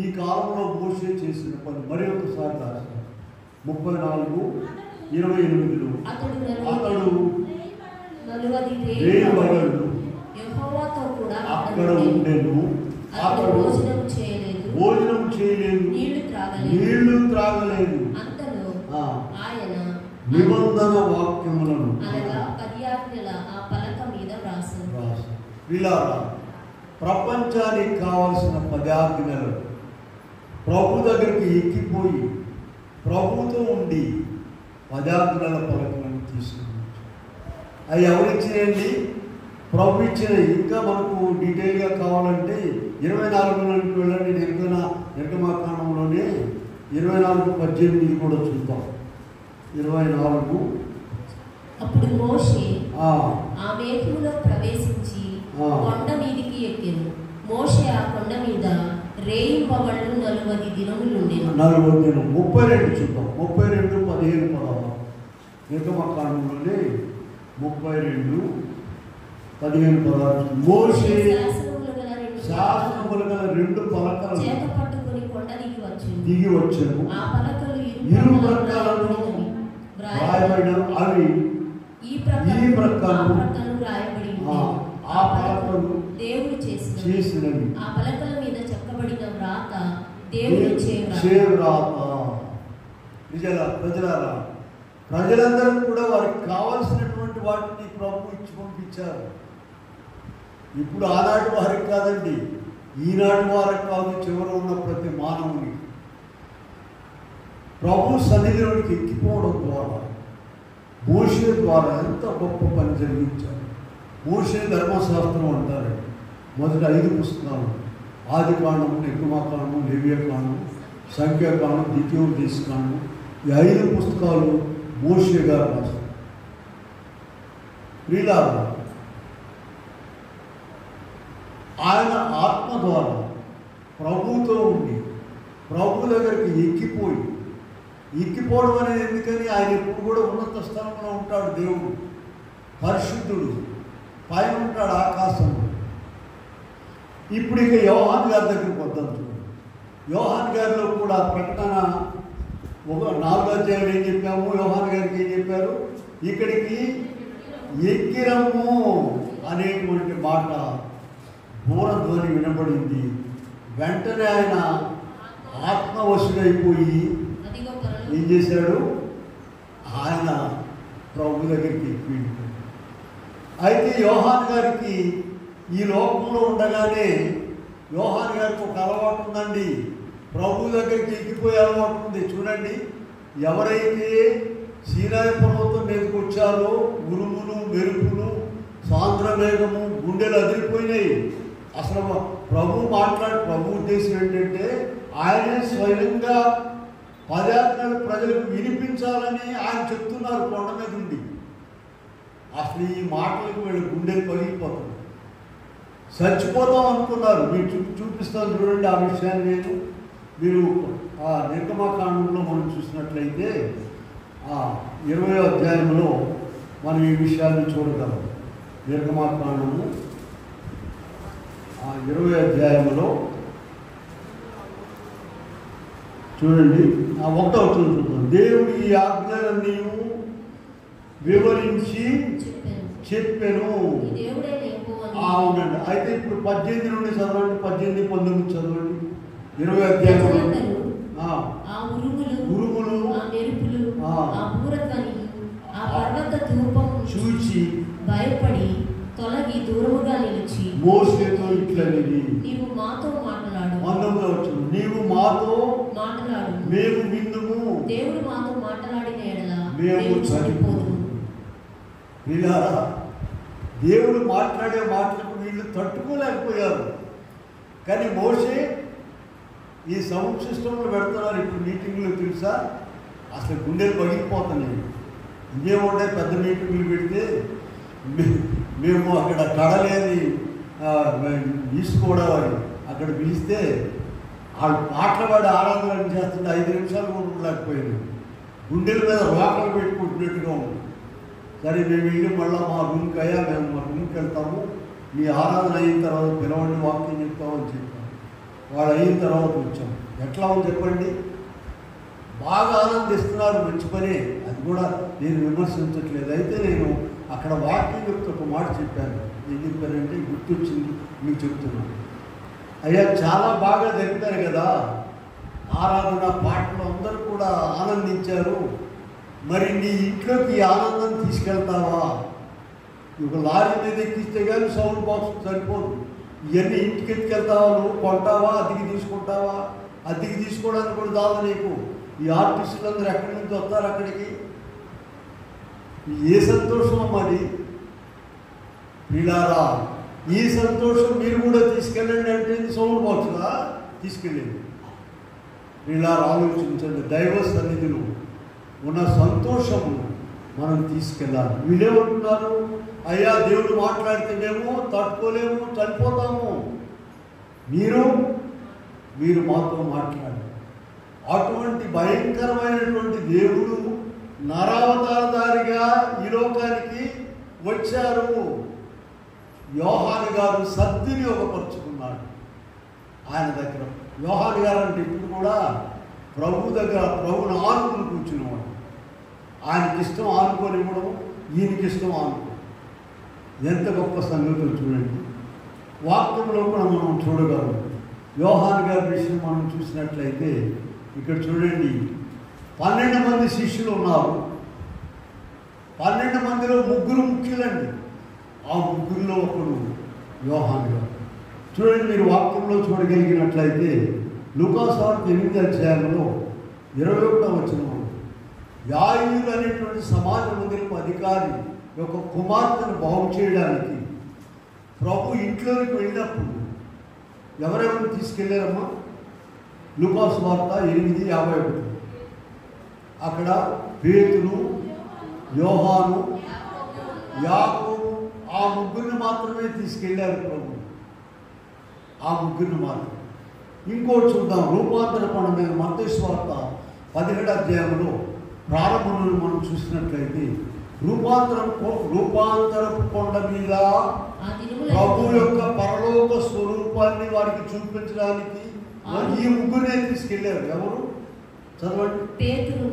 ఈ కాలంలో మోషే చేసిన పని మరి ఒకసారి రాశారు. 34:28 అతడు 7 పగళ్ళు అక్కడ ఉండెను. అతడు భోజనం చేయలేదు, నీళ్లు త్రాగలేదు. అంతలో ఆయన నిబంధన వాక్యములను అనగా 10 ఆజ్ఞల ఆ పలక మీద వ్రాసెను. వీళ్ళారా ప్రపంచానికి కావలసిన 10 ఆజ్ఞలు ప్రభు దగ్గరికి ఎక్కిపోయి ప్రభుతో ఉండి 10 ఆజ్ఞల పలకలను తీసుకుని అవి ఎవరిచ్చినాయండి? ప్రభు ఇచ్చిన. ఇంకా మనకు డీటెయిల్గా కావాలంటే 24 వెళ్ళండి. నిర్గమాకాండంలోనే 24:18 కూడా చూద్దాం. 24. అప్పుడు మోషే ఆ మేఘములో ప్రవేశించి కొండ మీదికి ఎక్కెను. మోషే ఆ కొండ మీద రేయింబవళ్ళు 40 దినములు ఉండెను. 40 దినం. 32 చూద్దాం. 32, 15, 16. నిర్గమాకాండంలోనే 32, 15, 16. మోషే శాసనములు గల 2 పలకలు చేత పట్టుకుని కొండ దిగి వచ్చాను. ఆ పలకలు ఇరు ప్రకాలను రాయబడిన అవి ఈ ప్రకారం రాయబడి ఆ పలకలు దేవుడు చేసినవి. ఆ పలకల మీద చెక్కబడిన వ్రాత దేవుడు చే వ్రాత. ప్రజలారా, ప్రజలందరూ కూడా వారికి కావాల్సినటువంటి వాటిని ప్రభు ఇచ్చి పంపించారు. ఇప్పుడు ఆనాటి వారికి కాదండి, ఈనాటి వారికి కాదు, చివర ఉన్న ప్రతి మానవుని ప్రభు సన్నిధిలోనికి ఎక్కిపోవడం ద్వారా మోషే ద్వారా ఎంత గొప్ప పని జరిగించారు. మోషే ధర్మశాస్త్రం అంటారు. మొదటి 5 పుస్తకాలు: ఆదికాండము, నిర్గమాకాండము, లేవియకాండము, సంఖ్యాకాండం, ద్వితీయోపదేశకాండం. ఈ 5 పుస్తకాలు మోషే గారు రాశారు. ప్రియులారా, ఆయన ఆత్మ ద్వారా ప్రభుతో ఉండి ప్రభు దగ్గరికి ఎక్కిపోవడం అనేది ఎందుకని? ఆయన ఎప్పుడు కూడా ఉన్నత స్థలంలో ఉంటాడు. దేవుడు పరిశుద్ధుడు, పైన ఉంటాడు ఆకాశంలో. ఇప్పుడు ఇక యోహాన్ గారి దగ్గరికి వద్దాం. చూడండి, యోహాన్ గారిలో కూడా ప్రకటన 4వ అధ్యాయం ఏం చెప్పాము? యోహాన్ గారికి ఏం చెప్పారు? ఇక్కడికి ఎక్కిరము అనేటువంటి మాట దూరధ్వని వినబడింది. వెంటనే ఆయన ఆత్మవశుడైపోయి ఏం చేశాడు? ఆయన ప్రభు దగ్గరికి ఎక్కిండు. అయితే యోహాన్ గారికి ఈ లోకంలో ఉండగానే యోహాన్ గారికి ఒక అలవాటు ఉందండి. ప్రభు దగ్గరికి ఎక్కిపోయే అలవాటు ఉంది. చూడండి, ఎవరైతే సీనాయి పర్వతం మీదకి వచ్చారో ఉరుములు, మెరుపులు, సాంద్రమేఘము, గుండెలు అదిరిపోయినాయి. అసలు ప్రభు ఉద్దేశం ఏంటంటే ఆయనే స్వయంగా 10 ఆజ్ఞలు ప్రజలకు వినిపించాలని ఆయన చెప్తున్నారు కొండ మీద ఉండి. అసలు ఈ మాటలకు వీళ్ళ గుండెలు పగిలిపోతుంది. చచ్చిపోతాం అనుకున్నారు. మీరు చూపిస్తాను చూడండి ఆ విషయాన్ని. మీరు ఆ నిర్గమాకాండంలో మనం చూసినట్లయితే 20వ అధ్యాయంలో మనం ఈ విషయాన్ని చూడగలం. నిర్గమాకాండము 20వ అధ్యాయంలో చూడండి, 1వ చూద్దాం. దేవుడు ఈ ఆజ్ఞలన్నీ వివరించి చెప్పాను. అవునండి. అయితే ఇప్పుడు 18 నుండి చదవండి, 18, 19 చదవండి. 20వ అధ్యాయంలో ఉరుములు, చూచి భయపడి తొలగి దూరముగా నిలిచి మోషేతో ఇట్లనిది, నీవు మాతో మాట్లాడు. 19వ వచనం, నీవు మాతో మాట్లాడు, మేము విందుము. దేవుడు మాతో మాట్లాడిన ఎడల మేము చనిపోదు. వీళ్ళారా, దేవుడు మాట్లాడే మాటలకు వీళ్ళు తట్టుకోలేకపోయారు. కానీ మోషే ఈ సౌండ్ సిస్టంలో పెడుతున్నారు. ఇప్పుడు మీటింగ్లో తెలుసా, అసలు గుండెలు పగిలిపోతున్నాయి. ఇంకేముంటే పెద్ద మీటింగ్లు పెడితే మేము అక్కడ కడలేని ఈస్ట్ గోదావరి అక్కడ పిలిస్తే వాళ్ళు పాటలు ఆరాధన చేస్తుంటే 5 నిమిషాలు కూడా ఉండలేకపోయింది. గుండెల మీద రోకలు పెట్టుకుంటున్నట్టుగా ఉంది. సరే మేము వెళ్ళి మళ్ళీ మా రూమ్కి అయ్యా, మేము మా రూమ్కి వెళ్తాము, మీ ఆరాధన అయిన తర్వాత పిలవండి, వాక్యం చెప్తామని చెప్పాము. వాళ్ళు అయిన తర్వాత వచ్చాము. ఎట్లా ఉంది చెప్పండి? బాగా ఆనందిస్తున్నారు, మంచి పనే. అది కూడా నేను విమర్శించట్లేదు. అయితే నేను అక్కడ వాక్యం చెప్తే ఒక మాట చెప్పాను. ఏం చెప్పానంటే గుర్తొచ్చింది, మీకు చెప్తున్నాను. అయ్యా, చాలా బాగా జరిపారు కదా ఆరాధన, పాటలు, అందరూ కూడా ఆనందించారు. మరి నీ ఇంట్లోకి ఈ ఆనందం తీసుకెళ్తావా? ఒక లారీ మీద ఎక్కిస్తే కానీ సౌండ్ బాక్స్ సరిపోదు. ఇవన్నీ ఇంటికి ఎత్తుకెళ్తావా? నువ్వు కొంటావా? అద్దెకి తీసుకుంటావా? అద్దెకి తీసుకోవడానికి కూడా చాలు నీకు. ఈ ఆర్టిస్టులందరూ ఎక్కడి నుంచి వస్తారు అక్కడికి? ఏ సంతోషం మరి వీళ్ళారా? ఈ సంతోషం మీరు కూడా తీసుకెళ్ళండి అంటే సౌండ్ బాక్స్లా తీసుకెళ్ళండి. వీళ్ళారా ఆలోచించండి. దైవ సన్నిధిలో ఉన్న సంతోషము మనం తీసుకెళ్ళాలి. వీళ్ళేమంటున్నారు? అయ్యా దేవుడు మాట్లాడితేనేమో తట్టుకోలేము, చనిపోతాము. మీరు మాతో మాట్లాడారు. అటువంటి భయంకరమైనటువంటి దేవుడు నరావతారధారిగా ఈ లోకానికి వచ్చారు. యోహాను గారు సద్వినియోగపరుచుకున్నాడు ఆయన దగ్గర. యోహాను గారు అంటే ఇప్పుడు కూడా ప్రభు దగ్గర ప్రభుని ఆనుకుని కూర్చునేవాడు. ఆయనకి ఇష్టం ఆనుకొని ఇవ్వడం, ఈయనకి ఇష్టం ఆనుకో. ఎంత గొప్ప సంగతులు చూడండి. వాక్యంలో కూడా మనం చూడగలం. యోహాను గారి విషయం మనం చూసినట్లయితే ఇక్కడ చూడండి, 12 మంది శిష్యులు ఉన్నారు. 12 మందిలో 3 ముఖ్యులండి. ఆ 3లో ఒకడు యోహాను గారు. చూడండి, మీరు వాక్యంలో చూడగలిగినట్లయితే లూకా సువార్త 8వ అధ్యాయంలో 21వ వచనంలో యాయీరు అనేటువంటి సమాజ మందిరపు అధికారి యొక్క కుమార్తెను బాగు చేయడానికి ప్రభు ఇంట్లోకి వెళ్ళినప్పుడు ఎవరెవరు తీసుకెళ్ళారమ్మా? లూకా సువార్త 8:51. అక్కడ పేతురు, యోహాను, యాకోబు, ఆ 3 మాత్రమే తీసుకెళ్ళారు ప్రభు. ఆ 3 మాత్రం. ఇంకోటి చూద్దాం. రూపాంతర కొండ మీద మత్తయి సువార్త 17వ అధ్యాయంలో ప్రారంభంలో మనం చూసినట్లయితే రూపాంతరపు కొండ మీద ప్రభు యొక్క పరలోక స్వరూపాన్ని వారికి చూపించడానికి ఈ 3 తీసుకెళ్లారు. ఎవరు? చదవండి. పేతురు,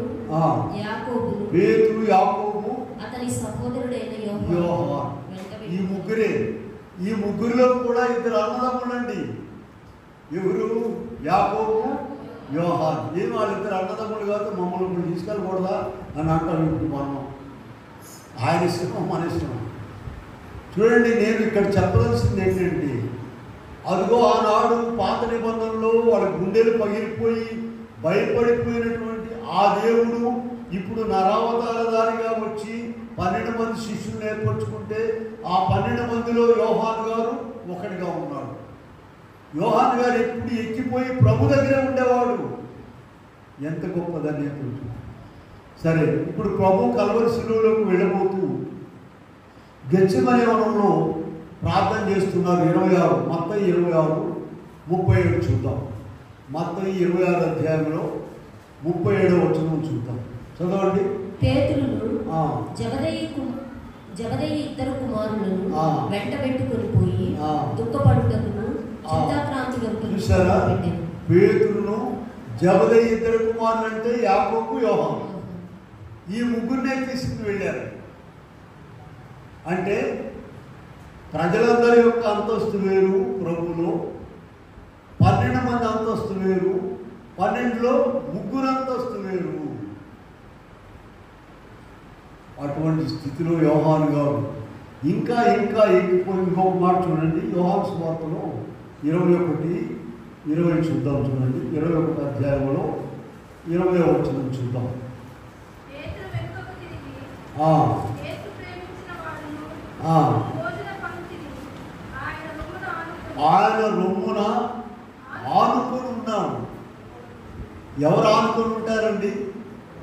యాకోబు, అతని సహోదరుడైన యోహాను. ఈ 3. ఈ 3లో కూడా 2 అన్నదమ్ములండి. ఎవరు? యాకోబు, యోహాను. ఏం వాళ్ళిద్దరు అన్నదమ్ములు కాదు, మమ్మల్ని ఇప్పుడు తీసుకెళ్ళకూడదా అని అంటారు. ఇప్పుడు మనం ఆయన ఇష్టం, మన ఇష్టం. చూడండి, నేను ఇక్కడ చెప్పవలసింది ఏంటంటే, అదిగో ఆనాడు పాత నిబంధనలో వాళ్ళ గుండెలు పగిలిపోయి భయపడిపోయినటువంటి ఆ దేవుడు ఇప్పుడు నరావతారధారిగా వచ్చి 12 మంది శిష్యులను ఏర్పరచుకుంటే ఆ 12 మందిలో యోహాను గారు ఒకటిగా ఉన్నాడు. యోహాను గారు ఎప్పుడు ఎక్కిపోయి ప్రభు దగ్గరే ఉండేవాడు. ఎంత గొప్ప ధన్యత. సరే, ఇప్పుడు ప్రభు కల్వరి శిలువలోకి వెళ్ళబోతూ గెత్సేమనే వనంలో ప్రార్థన చేస్తున్నారు. 26 మత్తయి 26:37 చూద్దాం. మత్తయి 26వ అధ్యాయంలో 37వ వచనం చూద్దాం. చదవండి. పేతురును జబదయి 2 కుమారులను వెంటబెట్టుకొని పోయి దుఃఖపడుటకును చింతాక్రాంతులకు. చూసారా? పేతురును జబదయి 2 కుమారులు అంటే యాకోబు, యోహాను. ఈ 3 తీసుకుని వెళ్ళారు. అంటే ప్రజలందరి యొక్క అంతస్తు వేరు ప్రభులో, 12 మంది అంతస్తు వేరు, 12లో 3 అంతస్తు వేరు. అటువంటి స్థితిలో యోహాను గారు ఇంకా ఎక్కిపోయి. ఇంకొక మాట చూడండి, యోహాను సువార్తలో 21:20 చూద్దాం. చూడండి, 21వ అధ్యాయంలో 20వ వచనం చూద్దాం. ఆయన రొమ్మున ఆనుకొని ఉన్నాడు. ఎవరు ఆనుకొని ఉంటారండి?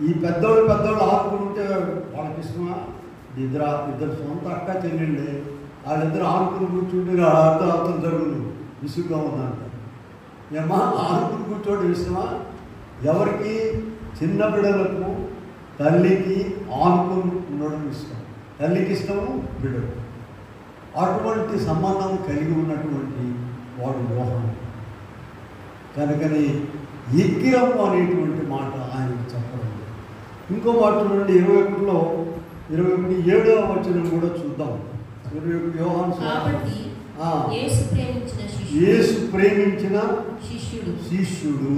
ఈ పెద్దోళ్ళు ఆనుకొని ఉంటే వాళ్ళకి ఇష్టమా? ఇద్దరు సొంత అక్క చెల్లెళ్ళే వాళ్ళిద్దరు ఆనుకుని కూర్చుంటే అర్థం జరుగును, విసుగ్గా ఉందంట. ఏమా ఆనుకుని కూర్చోవడం ఇష్టమా? ఎవరికి? చిన్న బిడ్డలకు తల్లికి ఆనుకుని ఉండడం ఇష్టం. తల్లికి ఇష్టము, బిడ్డలు. అటువంటి సంబంధం కలిగి ఉన్నటువంటి వాడు యోహాను. కనుకని ఎక్కిరము అనేటువంటి మాట ఆయనకు చెప్పడం. ఇంకో మాట చూడండి, 21లో 21:7వ వచనం కూడా చూద్దాం. 21 యోహాను యేసు ప్రేమించిన శిష్యుడు.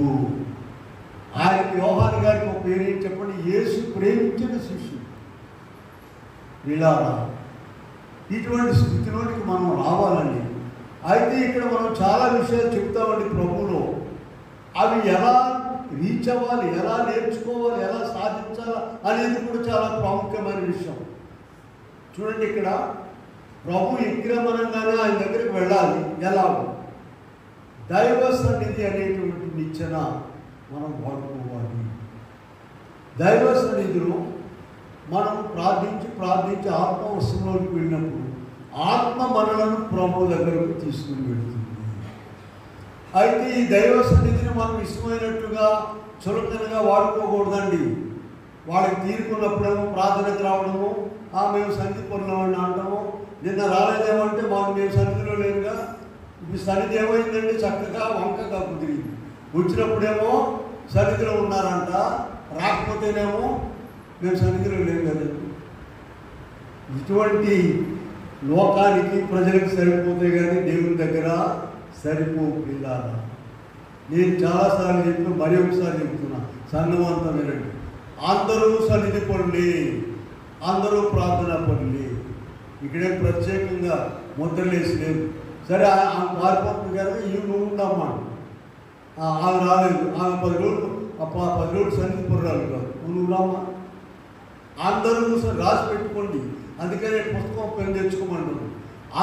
ఆయనకి యోహాను గారికి ఒక పేరు ఏంటి చెప్పండి? యేసు ప్రేమించిన శిష్యుడు. వీళ్ళారా ఇటువంటి స్థితిలోనికి మనం రావాలండి. అయితే ఇక్కడ మనం చాలా విషయాలు చెప్తామండి ప్రభువులో. అవి ఎలా రీచ్ అవ్వాలి, ఎలా నేర్చుకోవాలి, ఎలా సాధించాలి అనేది కూడా చాలా ప్రాముఖ్యమైన విషయం. చూడండి, ఇక్కడ ప్రభు ఎక్కిరమనంగానే ఆయన దగ్గరికి వెళ్ళాలి. ఎలాగో దైవ సన్నిధి అనేటువంటి నిచ్చెన మనం వాడుకోవాలి. దైవ సన్నిధిలో మనం ప్రార్థించి ఆత్మవశంలోకి వెళ్ళినప్పుడు ఆత్మ మనలను ప్రభు దగ్గరకు తీసుకుని వెళ్తుంది. అయితే ఈ దైవ సన్నిధిని మనం ఇష్టమైనట్టుగా చులకనగా వాడుకోకూడదండి. వాళ్ళకి తీరుకున్నప్పుడేమో ప్రార్థనకు రావడము, మేము సన్నిధి పొందామని అంటాము. నిన్న రాలేదేమంటే మేము సన్నిధిలో లేదుగా. ఇప్పుడు సన్నిధి ఏమైందండి? చక్కగా వంకగా కుదిరింది. వచ్చినప్పుడేమో సన్నిధిలో ఉన్నారంట, రాకపోతేనేమో మేము సన్నిధిలో లేవు కదండి. ఇటువంటి లోకానికి ప్రజలకు సరిపోతే కానీ దేవుని దగ్గర సరిపోపిల్లారా. నేను చాలాసార్లు చెప్పిన మరి ఒకసారి చెప్తున్నా, సంఘమంతా వినండి. అందరూ సన్నిధి పనులే, అందరూ ప్రార్థన పనులే. ఇక్కడే ప్రత్యేకంగా ముద్రలేసి లేదు. సరే ఆమె పారిపోతుంది కనుక ఇవి నువ్వు ఉండమ్మా. ఆమె రాలేదు, ఆమె 10 రోజులు సన్నిధి పొర్రాలు కాదు, నువ్వు రామ్మా. అందరూ రాసి పెట్టుకోండి. అందుకనే పుస్తకం పెన్ తెచ్చుకోమంటున్నాను.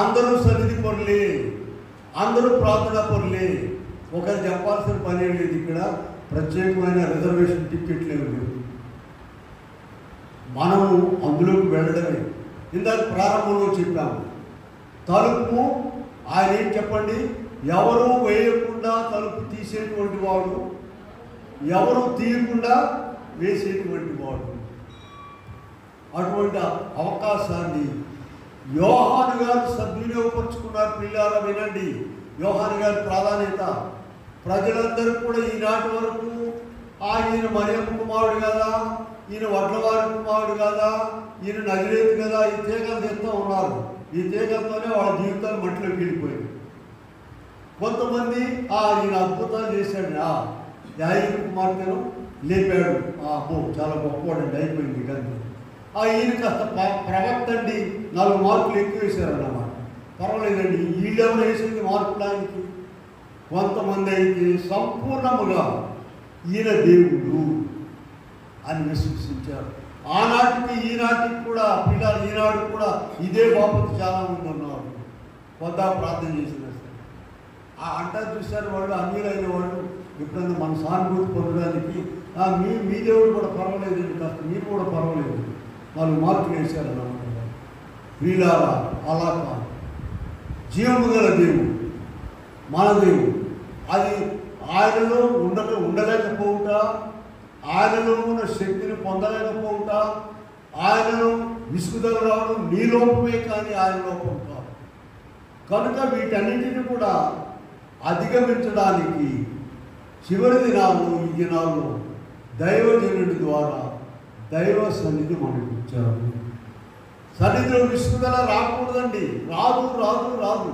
అందరూ సన్నిధి పనులే, అందరూ ప్రార్థన పనులే. ఒకరు చెప్పాల్సిన పని ఏం లేదు. ఇక్కడ ప్రత్యేకమైన రిజర్వేషన్ టికెట్లు ఏమి లేవు. మనము అందులోకి వెళ్ళడమే. ఇందాక ప్రారంభంలో చెప్పాము, తలుపు ఆయన ఏం చెప్పండి? ఎవరు వేయకుండా తలుపు తీసేటువంటి వాడు, ఎవరు తీయకుండా వేసేటువంటి వాడు. అటువంటి అవకాశాన్ని యోహాను గారు సద్వినియోగపరుచుకున్నారు. పిల్లారా వినండి, యోహాను గారి ప్రాధాన్యత ప్రజలందరూ కూడా ఈనాటి వరకు ఈయన మరియమ్మ కుమారుడు కదా, ఈయన వడ్లవారి కుమారుడు కదా, ఈయన నజరేతు కదా, ఈ తీగలు తెస్తూ ఉన్నారు. ఈ తీగలతోనే వాళ్ళ జీవితాలు మట్టిలోకి వెళ్ళిపోయాయి. కొంతమంది ఈయన అద్భుతాలు చేశాడు, యాయిరు కుమార్తెను లేపాడు, చాలా గొప్పవాడండి, అయిపోయింది కానీ ఈయన కాస్త ప్రవక్త అండి, 4 మార్కులు ఎక్కువ వేశారన్నమాట. పర్వాలేదండి, వీళ్ళెవరు వేసింది మార్కులు ఆయనకి. కొంతమంది అయితే సంపూర్ణముగా ఈయన దేవుడు అని విశ్వసించారు. ఆనాటికి ఈనాటికి కూడా పిల్లలు ఈనాడు కూడా ఇదే బాపతి చాలామంది ఉన్నారు. కొద్ద ప్రార్థన చేసిన అంటారు. చూశారు వాళ్ళు అన్యులైన వాళ్ళు ఎప్పుడైనా మన సానుభూతి పొందడానికి మీ దేవుడు కూడా పర్వాలేదండి, కాస్త మీరు కూడా పర్వాలేదు, 4 మార్కులు వేశారు అన్నమాట. వీళ్ళారా అలా కాదు. జీవము గల దేవుడు మన దేవుడు. అది ఆయనలో ఉండలేకపోవుట, ఆయనలో ఉన్న శక్తిని పొందలేకపోవుట, ఆయనలో విసుగుదల రావడం నీ లోపమే కానీ ఆయన లోపం కాదు. కనుక వీటన్నిటిని కూడా అధిగమించడానికి చివరి దినాలు ఈ దినాల్లో దైవజనుడి ద్వారా దైవ సన్నిధి మనకు ఇచ్చారు. సన్నిధిలో విసుగుదల రాకూడదండి. రాదు రాదు రాదు.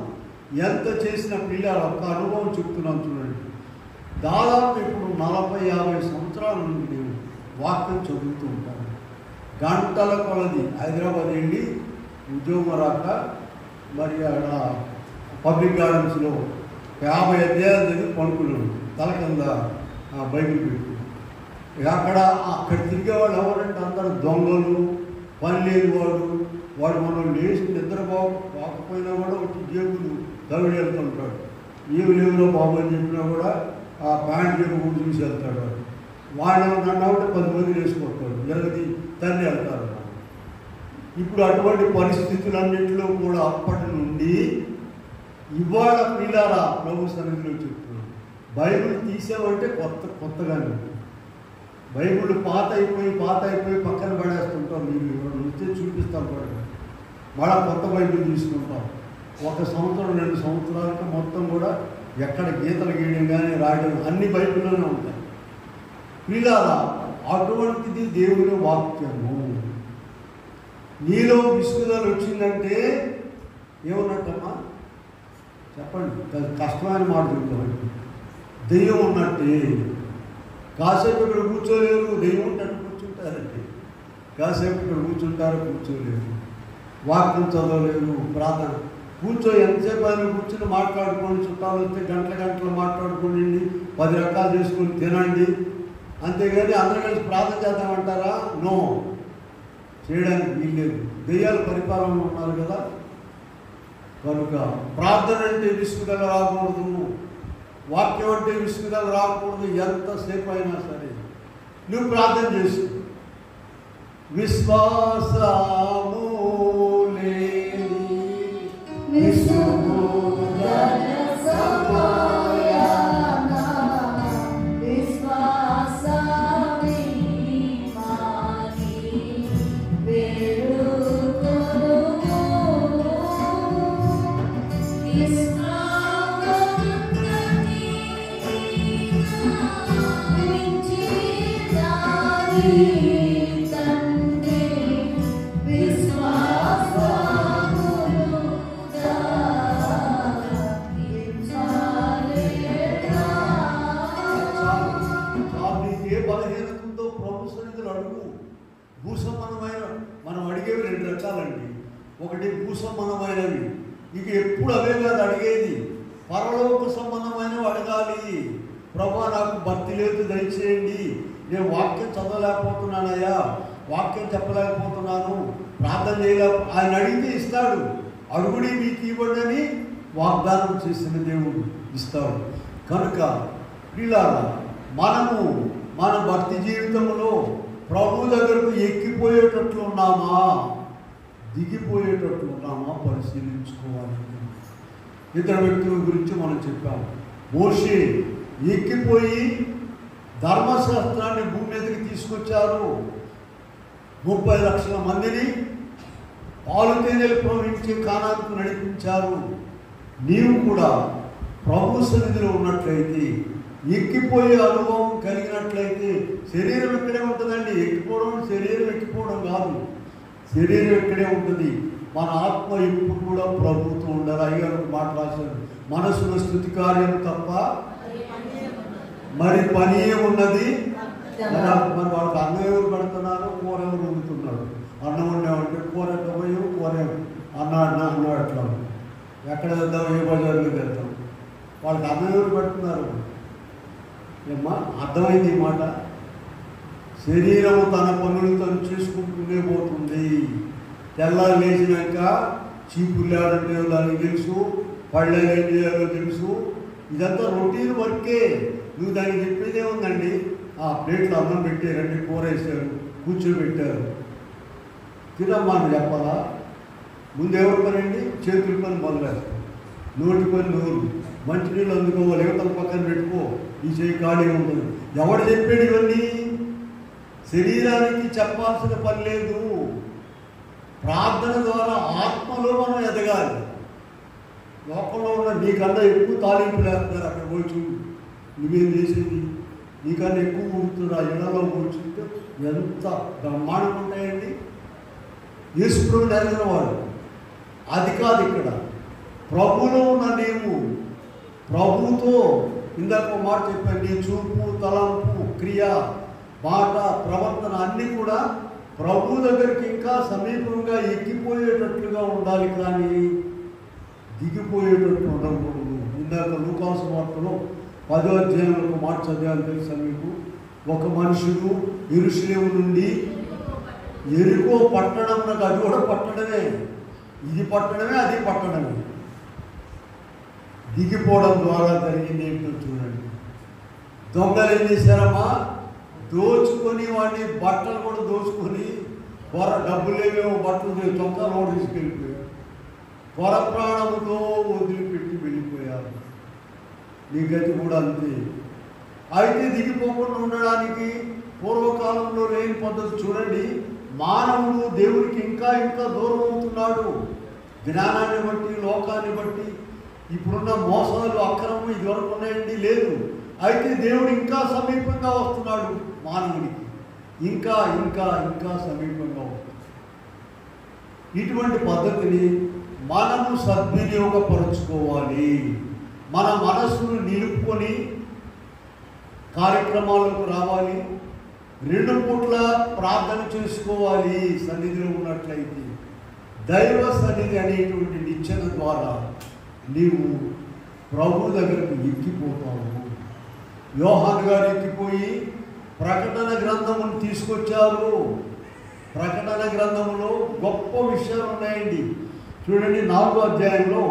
ఎంత చేసిన పిల్లలు ఒక్క అనుభవం చెప్తున్నాం చూడండి. దాదాపు ఇప్పుడు 40-50 సంవత్సరాల నుండి నేను వాక్యం చదువుతూ ఉంటాను. గంటల కొలది హైదరాబాద్ వెళ్ళి ఉద్యోగం రాక మరి అక్కడ పబ్లిక్ గార్డెన్స్లో 50 అధ్యాయాలు చదివి పడుకున్నాను, తల కింద బైబిల్ పెట్టి. అక్కడ తిరిగే వాళ్ళు ఎవరంటే అందరూ దొంగలు, పని లేని వాడు మనం లేచి నిద్ర పోకపోయినా కూడా వచ్చి జేబులు దవిడి వెళ్తుంటాడు. ఏమి లేవులో బాబు అని చెప్పినా కూడా ఆ ప్యాంట్ జేబు కూడా చూసి వెళ్తాడు. వాళ్ళు నన్ను 10 మంది వేసుకుంటాడు, జరగది తల్లి వెళ్తారు. ఇప్పుడు అటువంటి పరిస్థితులన్నింటిలో కూడా అప్పటి నుండి ఇవాళ పిల్లారా ప్రభు సన్నిధిలో చెప్తున్నాడు. బైబిల్ తీసామంటే కొత్తగానే. బైబిల్ పాత అయిపోయి పక్కన పడేస్తుంటాం. మీరు వస్తే చూపిస్తాం కూడా, మళ్ళా కొత్త బైబిల్ తీసుకుంటాం. 1 సంవత్సరం 2 సంవత్సరాలకి మొత్తం కూడా ఎక్కడ గీతలు గీయడం కానీ రాయడం అన్ని బైబిల్లోనే ఉంటాయి. పిల్లారా అటువంటిది దేవుని వాక్యము. నీలో విసుగుదల వచ్చిందంటే ఏమన్నట్టమ్మా చెప్పండి, కష్టమైన మాట చెప్తామండి. దెయ్యం ఉన్నట్టే. కాసేపు ఇక్కడ కూర్చోలేరు, దెయ్యం ఉంటే కూర్చుంటారండి. కాసేపు ఇక్కడ కూర్చోలేరు, వాక్యం చదవలేరు, ప్రార్థన ఎంతసేపు ఆయన కూర్చొని మాట్లాడుకోండి, చుట్టాలు వస్తే గంటలు మాట్లాడుకోండి, 10 రకాలు చేసుకొని తినండి, అంతేగాని అందరూ కలిసి ప్రార్థన చేద్దామంటారా? నో, చేయడానికి వీల్లేదు. దెయ్యాలు పరిపాలనలో ఉన్నారు కదా. కనుక ప్రార్థన అంటే విసుగుదల రాకూడదు, వాక్యం అంటే విసుగుదల రాకూడదు. ఎంతసేపు అయినా సరే నువ్వు ప్రార్థన చేసు. విశ్వాసము లేని విసుగుదల సమయాన విశ్వాసమే మాని వేడుకొనుము. బలహీనతతో ప్రభు సన్నిధిలో అడుగు. భూసంబంధమైన మనం అడిగేవి 2 రకాలండి. ఒకటి భూసంబంధమైనవి, ఇక ఎప్పుడు అవే కాదు అడిగేది, పరలోక సంబంధమైనవి అడగాలి. ప్రభా నాకు భక్తి లేదు, దయచేయండి, నేను వాక్యం చదవలేకపోతున్నానయ్యా, వాక్యం చెప్పలేకపోతున్నాను, ప్రార్థన ఆయన అడిగితే ఇస్తాడు. అడుగుడి మీకు ఇవ్వడని వాగ్దానం చేసిన దేవుడు ఇస్తాడు. కనుక పిల్లారా, మనము మన భక్తి జీవితంలో ప్రభు దగ్గరకు ఎక్కిపోయేటట్లు ఉన్నామా, దిగిపోయేటట్లు ఉన్నామా పరిశీలించుకోవాలి. ఇతర వ్యక్తుల గురించి మనం చెప్పాము. మోషే ఎక్కిపోయి ధర్మశాస్త్రాన్ని భూమి మీదకి తీసుకొచ్చారు. 30 లక్షల మందిని పాలు తేనెలు ప్రవహించే కానానికి నడిపించారు. నీవు కూడా ప్రభు సన్నిధిలో ఉన్నట్లయితే, ఎక్కిపోయే అనుభవం కలిగినట్లయితే, శరీరం ఇక్కడే ఉంటుందండి. ఎక్కిపోవడం శరీరం ఎక్కిపోవడం కాదు, శరీరం ఇక్కడే ఉంటుంది. మన ఆత్మ ఇప్పుడు కూడా ప్రభుతో ఉండాలి. అయ్యారు మాట్లాడారు, మనసులో స్తుతి కార్యం తప్ప మరి పని ఉన్నది. మరి వాళ్ళకి అన్నం ఎవరు పెడుతున్నారు, కూర ఎవరు వండుతున్నారు? అన్నం వండామంటే కూర ఎక్కబోయో కూర అన్నాడు అట్లా ఎక్కడ వెళ్దాం, ఏ బజార్లో వెళ్తాం, వాళ్ళకి అన్నం ఎవరు పెడుతున్నారు? ఏమ్మా అర్థమైంది ఈ మాట? శరీరము తన పనులు తను చేసుకుంటూనే పోతుంది. తెల్లారు లేచినాక చీపులు ఆడంటే దానికి తెలుసు, పళ్ళ ఏం చేయాలో తెలుసు. ఇదంతా రొటీన్ వర్కే. నువ్వు దానికి చెప్పేదే ఉందండి. ఆ ప్లేట్లో అన్నం పెట్టారండి, కూర వేసారు, కూర్చోబెట్టారు, తినమ్మా అని చెప్పాలా? ముందు ఎవరి పని అండి? చేతుల పని మొదలేస్తాం, నోటి పని నోరు, మంచినీళ్ళు అందుకో, లేవతల పక్కన పెట్టుకో, ఈ చేయి ఖాళీ ఉంటుంది. ఎవడు చెప్పాడు ఇవన్నీ? శరీరానికి చెప్పాల్సిన పని లేదు. ప్రార్థన ద్వారా ఆత్మలో మనం ఎదగాలి. లోకంలో ఉన్న నీకన్నా ఎక్కువ తాలింపు లేస్తున్నారు. అక్కడ పోయి చూడు, నువ్వేం చేసేది? నీకన్నా ఎక్కువ కూర్చున్నారు. ఆ ఇళ్లలో కూర్చుంటే ఎంత బ్రహ్మాండం ఉంటాయండి. యేసుప్రభు నెరగిన వాడు అది కాదు. ఇక్కడ ప్రభులో ఉన్న నీవు ప్రభుతో, ఇందాక మాట చెప్పాను, నీ చూపు, తలంపు, క్రియ, మాట, ప్రవర్తన అన్నీ కూడా ప్రభు దగ్గరికి ఇంకా సమీపంగా ఎక్కిపోయేటట్లుగా ఉండాలి, కానీ దిగిపోయేటట్లు ఉండకూడదు. ఇందాక లూకాసు వార్తలో 10వ అధ్యాయంలో మాట చదివాను తెలుసా మీకు? ఒక మనుషుడు యెరూషలేము నుండి యెరికో పట్టణంలోకి, అది కూడా పట్టడమే, ఇది పట్టడమే, అది పట్టడమే, దిగిపోవడం ద్వారా జరిగింది ఏంటో చూడండి. దొంగలు ఏం చేశారమ్మా? దోచుకొని వాడిని బట్టలు కూడా దోచుకొని, డబ్బులు ఏమేమో బట్టలు చొక్కాలు కూడా తీసుకెళ్ళిపోయారు, పొర ప్రాణముతో వదిలిపెట్టి వెళ్ళిపోయారు. నీ గతి కూడా అంతే. అయితే దిగిపోకుండా ఉండడానికి పూర్వకాలంలో లేని పద్ధతి చూడండి. మానవుడు దేవుడికి ఇంకా ఇంకా దూరం అవుతున్నాడు. జ్ఞానాన్ని బట్టి, లోకాన్ని బట్టి, ఇప్పుడున్న మోసాలు, అక్రమం ఇదివరకు ఉన్నాయండి, లేదు. అయితే దేవుడు ఇంకా సమీపంగా వస్తున్నాడు మానవునికి, ఇంకా ఇంకా ఇంకా సమీపంగా వస్తున్నాడు. ఇటువంటి పద్ధతిని మనము సద్వినియోగపరుచుకోవాలి. మన మనస్సును నిలుపుకొని కార్యక్రమాలకు రావాలి, 2 పూట్ల ప్రార్థన చేసుకోవాలి. సన్నిధిలో ఉన్నట్లయితే దైవ సన్నిధి అనేటువంటి నిచ్చెన ద్వారా నీవు ప్రభు దగ్గరకు ఎక్కిపోతావు. యోహాను గారు ఎక్కిపోయి ప్రకటన గ్రంథమును తీసుకొచ్చారు. ప్రకటన గ్రంథములో గొప్ప విషయాలు ఉన్నాయండి. చూడండి, 4వ అధ్యాయంలో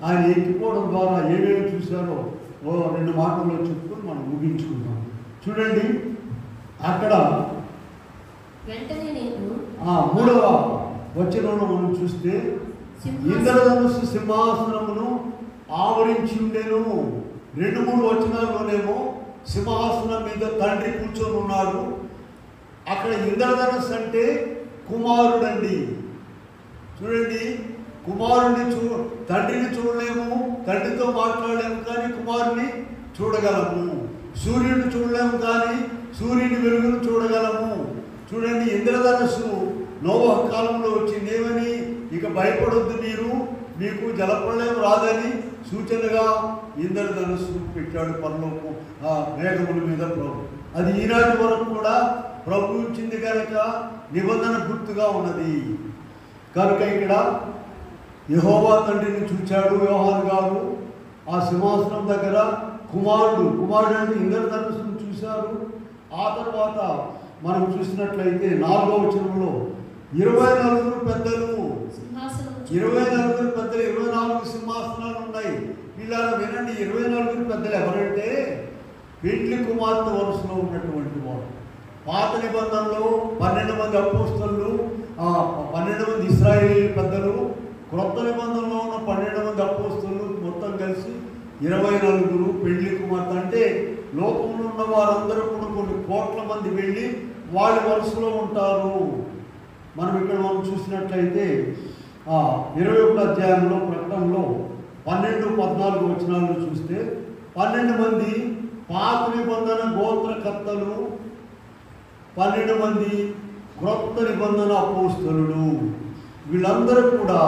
ఆయన ఎక్కిపోవడం ద్వారా ఏమేమి చూశారో 2 మాటల్లో చెప్పుకొని మనం ముగించుకుందాం. చూడండి, అక్కడ వెంటనే నేను 3వ వచనంలో మనం చూస్తే ఇంద్రధనుస్సు సింహాసనమును ఆవరించి ఉండేను. 2-3 వచనాల్లోనేమో సింహాసనం మీద తండ్రి కూర్చొని ఉన్నాడు. అక్కడ ఇంద్రధనుస్సు అంటే కుమారుడండి. చూడండి, కుమారుడిని తండ్రిని చూడలేము, తండ్రితో మాట్లాడలేము, కానీ కుమారుని చూడగలము. సూర్యుడిని చూడలేము, కానీ సూర్యుని వెలుగును చూడగలము. చూడండి, ఇంద్రధనుస్సు నోవహు కాలంలో వచ్చింది. ఏమని? ఇక భయపడొద్దు, మీకు జలప్రళయం రాదని సూచనగా ఇంద్రధనుస్సు పెట్టాడు పరలోకం మేఘముల మీద ప్రభు. అది ఈనాటి వరకు కూడా ప్రభు ఇచ్చింది కనుక నిబంధన గుర్తుగా ఉన్నది. కనుక ఇక్కడ యెహోవా తండ్రిని చూచాడు యోహాను గారు. ఆ సింహాసనం దగ్గర కుమారుడు అంటే ఇంద్రధనుస్సును చూశారు. ఆ తర్వాత మనం చూసినట్లయితే 4వ వచనంలో 24 పెద్దలు, 24 పెద్దలు, 24 సింహాసనాలు ఉన్నాయి. వీళ్ళ వినండి, 24 పెద్దలు ఎవరంటే పెండ్లి కుమార్తె వరుసలో ఉన్నటువంటి వాడు. పాత నిబంధనలో 12 మంది అపోస్తలులు, 12 మంది ఇశ్రాయేలీ పెద్దలు, క్రొత్త నిబంధనలో ఉన్న 12 మంది అపోస్తలులు, మొత్తం కలిసి 24 పెండ్లి కుమార్తె. అంటే లోకంలో ఉన్న వారందరూ కూడా కొన్ని కోట్ల మంది వెళ్ళి వాళ్ళ వరుసలో ఉంటారు. మనం ఇక్కడ చూసినట్లయితే 21వ అధ్యాయంలో ప్రకటనలో 12-14 వచనాలు చూస్తే 12 మంది పాత నిబంధన గోత్రకర్తలు, 12 మంది క్రొత్త నిబంధన అపోస్తలులు. వీళ్ళందరూ కూడా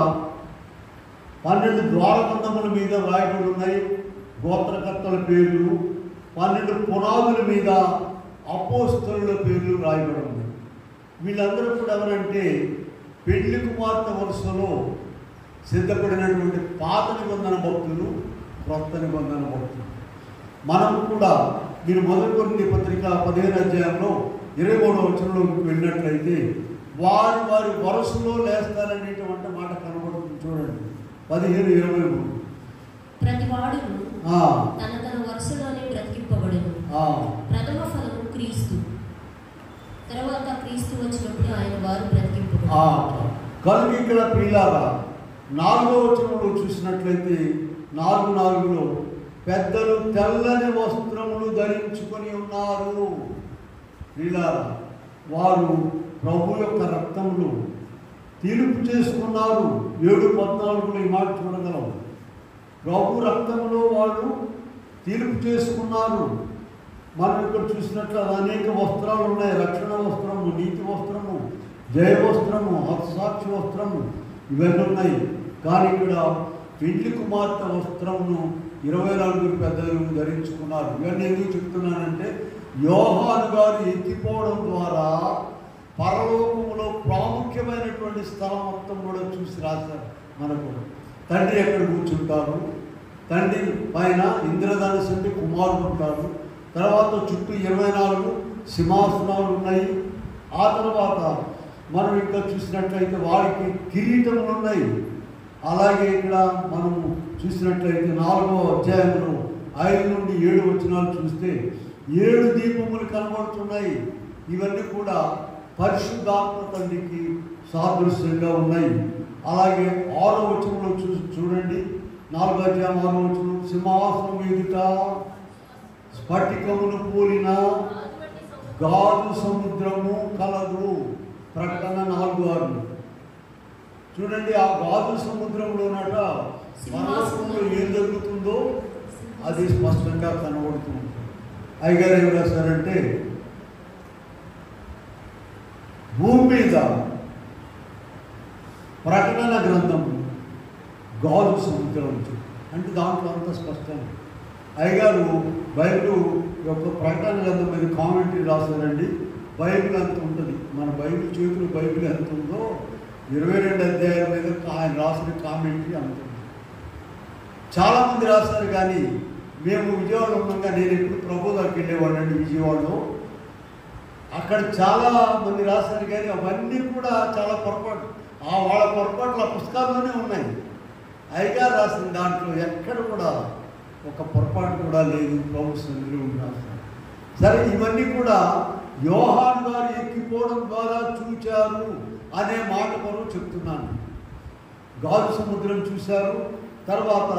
12 ద్వారబంధముల మీద రాయబడి ఉన్నాయి గోత్రకర్తల పేర్లు. 12 పునాదుల మీద అపోస్తలుల పేర్లు రాయబడి ఉన్నాయి. వీళ్ళందరూ కూడా ఎవరంటే పెళ్లి కుమార్తె వరుసలో సిద్ధపడినటువంటి పాత నిబంధన భక్తులు, క్రొత్త నిబంధన భక్తులు. మనం కూడా మీరు 1 కొరింథీ పత్రిక 15వ అధ్యాయంలో 23వ వచనంలోకి వెళ్ళినట్లయితే వారి వరుసలో లేస్తారనేటువంటి మాట కనబడుతుంది. చూడండి, 15:23. ప్రతి వాడును తన వరుసలోనే బ్రతికింపబడును. ప్రథమ ఫలము క్రీస్తు, తర్వాత క్రీస్తు వచ్చినప్పుడు ఆయన వారు బ్రతికింపబడును. కనుక ఇక్కడ ప్రియులారా 4వ వచనంలో చూసినట్లయితే 4:4లో పెద్దలు తెల్లని వస్త్రములు ధరించుకొని ఉన్నారు. ప్రియులారా, వారు ప్రభు యొక్క రక్తములు తీర్పు చేసుకున్నారు. 7:14లో ఈ మాట చూడగలం. ప్రభు రక్తంలో వాళ్ళు తీర్పు చేసుకున్నారు. మనం ఇక్కడ చూసినట్లు అనేక వస్త్రాలు ఉన్నాయి. రక్షణ వస్త్రము, నీతి వస్త్రము, జయ వస్త్రము, హతసాక్షి వస్త్రము, ఇవన్నీ ఉన్నాయి. కానీ ఇక్కడ పెండ్లి కుమార్తె వస్త్రమును 24 పెద్దలు ధరించుకున్నారు. ఇవన్నీ ఎందుకు చెప్తున్నానంటే యోహాను గారు ఎక్కిపోవడం ద్వారా పరలోకములో ప్రాముఖ్యమైనటువంటి స్థలం మొత్తం కూడా చూసి రాశారు మనకు. తండ్రి ఎక్కడ కూర్చుంటారు, తండ్రి పైన ఇంద్రధనుస్సు అంటే కుమారుడు ఉంటారు. తర్వాత చుట్టూ 24 సింహాసనాలు ఉన్నాయి. ఆ తర్వాత మనం ఇంకా చూసినట్లయితే వారికి కిరీటములు ఉన్నాయి. అలాగే ఇక్కడ మనం చూసినట్లయితే 4వ అధ్యాయంలో 5-7 వచనాలు చూస్తే 7 దీపములు కనబడుతున్నాయి. ఇవన్నీ కూడా పరిశుద్ధాత్మ తండ్రికి సాదృశ్యంగా ఉన్నాయి. అలాగే 6వ వచనంలో చూడండి, 4వ అధ్యాయం 6వ వచనం, సింహాసనం ఎదుట స్ఫటికమును పోలిన గాజు సముద్రము కలదు. ప్రకటన 4:6. చూడండి, ఆ గాజు సముద్రంలోనట పరలోకంలో ఏం జరుగుతుందో అది స్పష్టంగా కనబడుతుంది. అయ్యగారు ఏం రాశారంటే భూమి మీద ప్రకటన గ్రంథం గాజు సముద్రం అంటే దాంట్లో అంత స్పష్టంగా అయ్యగారు బైబిల్ యొక్క ప్రకటన గ్రంథం మీద కామెంటరీ రాశారండి. బైబిల్ ఎంత ఉంటుంది, మన బైబిల్ చేతులు బైబిల్ ఎంత ఉందో 22 అధ్యాయం మీద ఆయన రాసిన కామెంటరీ అంత ఉంది. చాలామంది రాశారు, కానీ మేము విజయవాడ ఉండగా నేను ఎప్పుడు ప్రభు దగ్గరికి వెళ్ళేవాడండి విజయవాడలో. అక్కడ చాలా మంది రాశారు, కానీ అవన్నీ కూడా చాలా పొరపాటు. వాళ్ళ పొరపాట్లు ఆ పుస్తకాల్లోనే ఉన్నాయి. అయ్యగారు రాసిన దాంట్లో ఎక్కడ కూడా ఒక పొరపాటు కూడా లేదు. ప్రభు సన్నిధిలో రాశారు. సరే, ఇవన్నీ కూడా యోహాను గారు ఎక్కిపోవడం ద్వారా చూచారు అనే మాట కొరకు చెప్తున్నాను. గాజు సముద్రం చూశారు. తర్వాత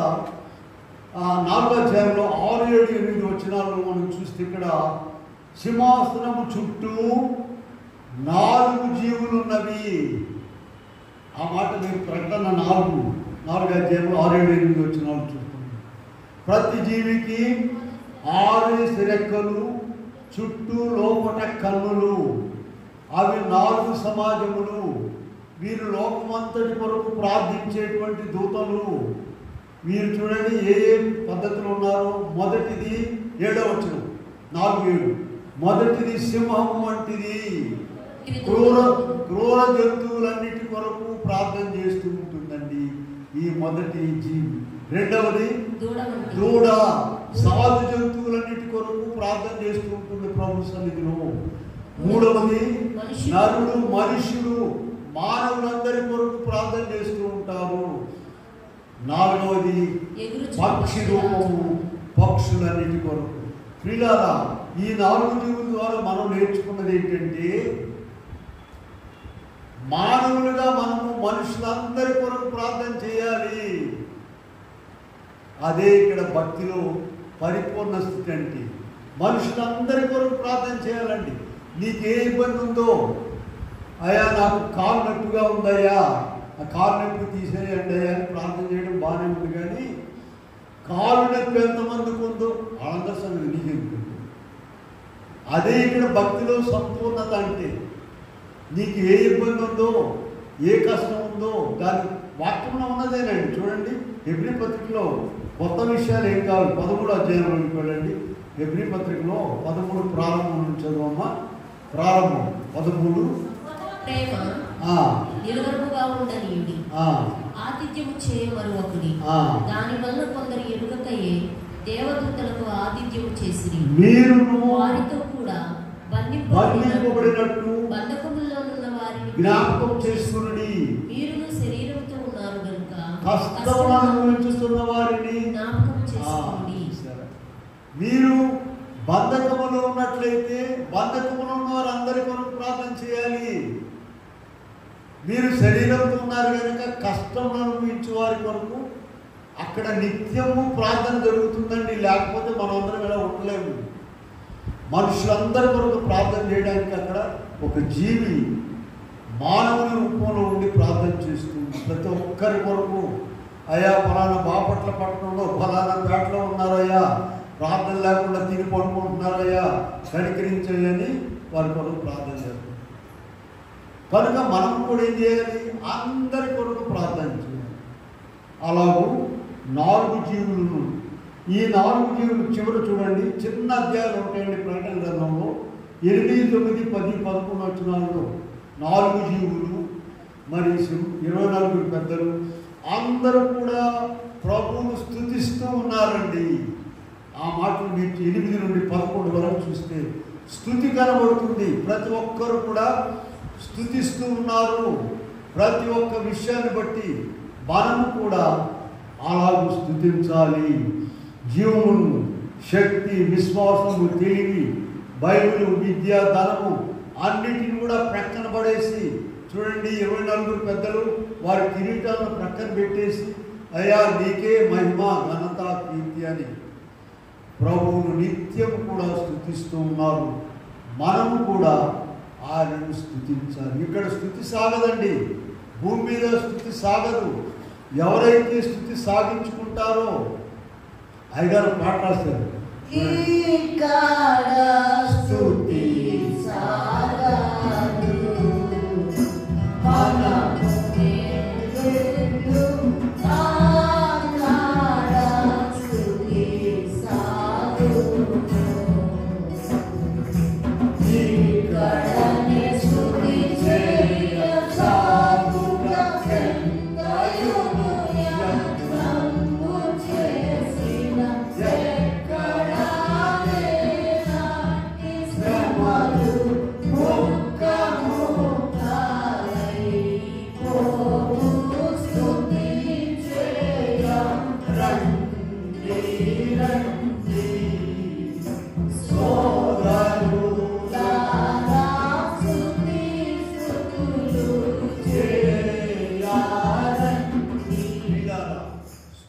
4వ అధ్యాయంలో 6, 7, 8 వచనాల్లో మనం చూస్తే ఇక్కడ సింహాసనము చుట్టూ 4 జీవులు ఉన్నవి. ఆ మాట మీరు ప్రకటన 4వ అధ్యాయంలో 6, 7, 8 వచనాలు చూస్తున్నాం. ప్రతి జీవికి 6 రెక్కలు, చుట్టూ లోపట కన్నులు, అవి 4 సమాజములు. వీరు లోకమంతటి కొరకు ప్రార్థించేటువంటి దూతలు. వీరు చూడండి ఏ పద్ధతులు ఉన్నారో. మొదటిది 7వ వచనం 4:7. మొదటిది సింహం వంటిది, క్రూర జంతువులన్నిటి కొరకు ప్రార్థన చేస్తూ ఉంటుందండి ఈ మొదటి జీవి. రెండవది దూడ, సాధు జంతువులన్నిటి కొరకు ప్రార్థన చేస్తూ ఉంటుంది ప్రభు సన్నిధిలో. మూడవది నరుడు, మనుషులు, మానవులందరి కొరకు ప్రార్థన చేస్తూ ఉంటారు. నాలుగవది పక్షి రూపము, పక్షులన్నిటి కొరకు. ప్రియులారా, ఈ 4 జీవుల ద్వారా మనం నేర్చుకున్నది ఏంటంటే, మానవులుగా మనము మనుషులందరి కొరకు ప్రార్థన చేయాలి. అదే ఇక్కడ భక్తిలో పరిపూర్ణ స్థితి అంటే మనుషులందరి కొరకు ప్రార్థన చేయాలండి. నీకే ఇబ్బంది ఉందో, అయ్యా నాకు కాలు నొప్పిగా ఉందయ్యా, ఆ కాలు నొప్పి తీసేయండి అయ్యా అని ప్రార్థన చేయడం బాగానే ఉంది. కానీ కాలు నొప్పి ఎంతమందికి ఉందో వాళ్ళందరి సంగతి నీకెందుకు? అదే ఇక్కడ భక్తిలో సంపూర్ణత అంటే, నీకు ఏ ఇబ్బంది ఉందో, ఏ కష్టం ఉందో దాని వాక్యంలో ఉన్నదేనండి. చూడండి, హెబ్రీ పత్రికలో కొత్త విషయాలు ఏం కావాలి. 13వ అధ్యాయంలోకి వెళ్ళండి. హెబ్రీ పత్రికలో 13 ప్రారంభం నుంచి చదవమ్మా. ప్రారంభం 13. ప్రేమ నిలువరుగా ఉండనీయుడి, ఆతిథ్యము చేయమరువకుడి. దాని వల్ల కొందరు ఎరుగకయే దేవదూతలకు ఆతిథ్యము చేసిరి. మీరు వారితో కూడా బంధింపబడినట్టు బంధకముల్లోనున్న వారిని జ్ఞాపకం చేసుకుని, మీరును శరీరంతో ఉన్నారు కనుక కష్టం అనుభవించుతున్న వారిని జ్ఞాపకం చేసుకోండి. మీరు బంధకములో ఉన్నట్లయితే బంధకములో ఉన్న వారందరి కొరకు ప్రార్థన చేయాలి. మీరు శరీరంతో ఉన్నారు కనుక కష్టం అనుభవించే వారి కొరకు అక్కడ నిత్యము ప్రార్థన జరుగుతుందండి. లేకపోతే మనం అందరం ఇలా ఉండలేము. మనుషులందరి కొరకు ప్రార్థన చేయడానికి అక్కడ ఒక జీవి మానవుని రూపంలో ఉండి ప్రార్థన చేస్తుంది. ప్రతి ఒక్కరి కొరకు, అయ్యా ఫలానా బాపట్ల పట్టణంలో ఫలానా పేటలో ఉన్నారయ్యా, ప్రార్థన లేకుండా తిని పడుకుంటున్నారయ్యా, కనికరించాయని వారి కొరకు ప్రార్థన చేస్తారు. కనుక మనం కూడా ఏం చేయాలి? అందరి కొరకు ప్రార్థన చేయాలి. అలాగూ 4 జీవులను, ఈ 4 జీవులు చివరి చూడండి, చిన్న అధ్యాయాలు ఉంటాయండి ప్రకటన గ్రంథంలో. 8, 9, 10, 11 వచనాల్లో 4 జీవులు, మరి 24 పెద్దలు అందరూ కూడా ప్రభువును స్తుతిస్తూ ఉన్నారండి. ఆ మాటలు మీరు 8 నుండి 11 వరకు చూస్తే స్తుతి కనబడుతుంది. ప్రతి ఒక్కరు కూడా స్తుతిస్తూ ఉన్నారు. ప్రతి ఒక్క విషయాన్ని బట్టి మనము కూడా అలాగూ స్తుతించాలి. జీవమును, శక్తి, విశ్వాసము, తెలివి, బైబిలు, విద్య, ధనము అన్నిటిని కూడా ప్రక్కన పడేసి, చూడండి 24 పెద్దలు వారి కిరీటాలను ప్రక్కన పెట్టేసి, అయ్యా నీకే మహిమ, ఘనత, కీర్తి అని ప్రభువును నిత్యం కూడా స్తుతిస్తూ ఉన్నారు. మనము కూడా ఆయనను స్తుతించాలి. ఇక్కడ స్తుతి సాగదండి, భూమి మీద స్తుతి సాగదు. ఎవరైతే స్తుతి సాగించుకుంటారో, అయ్యగారు పాట రాశారు, స్తుతి సాగదు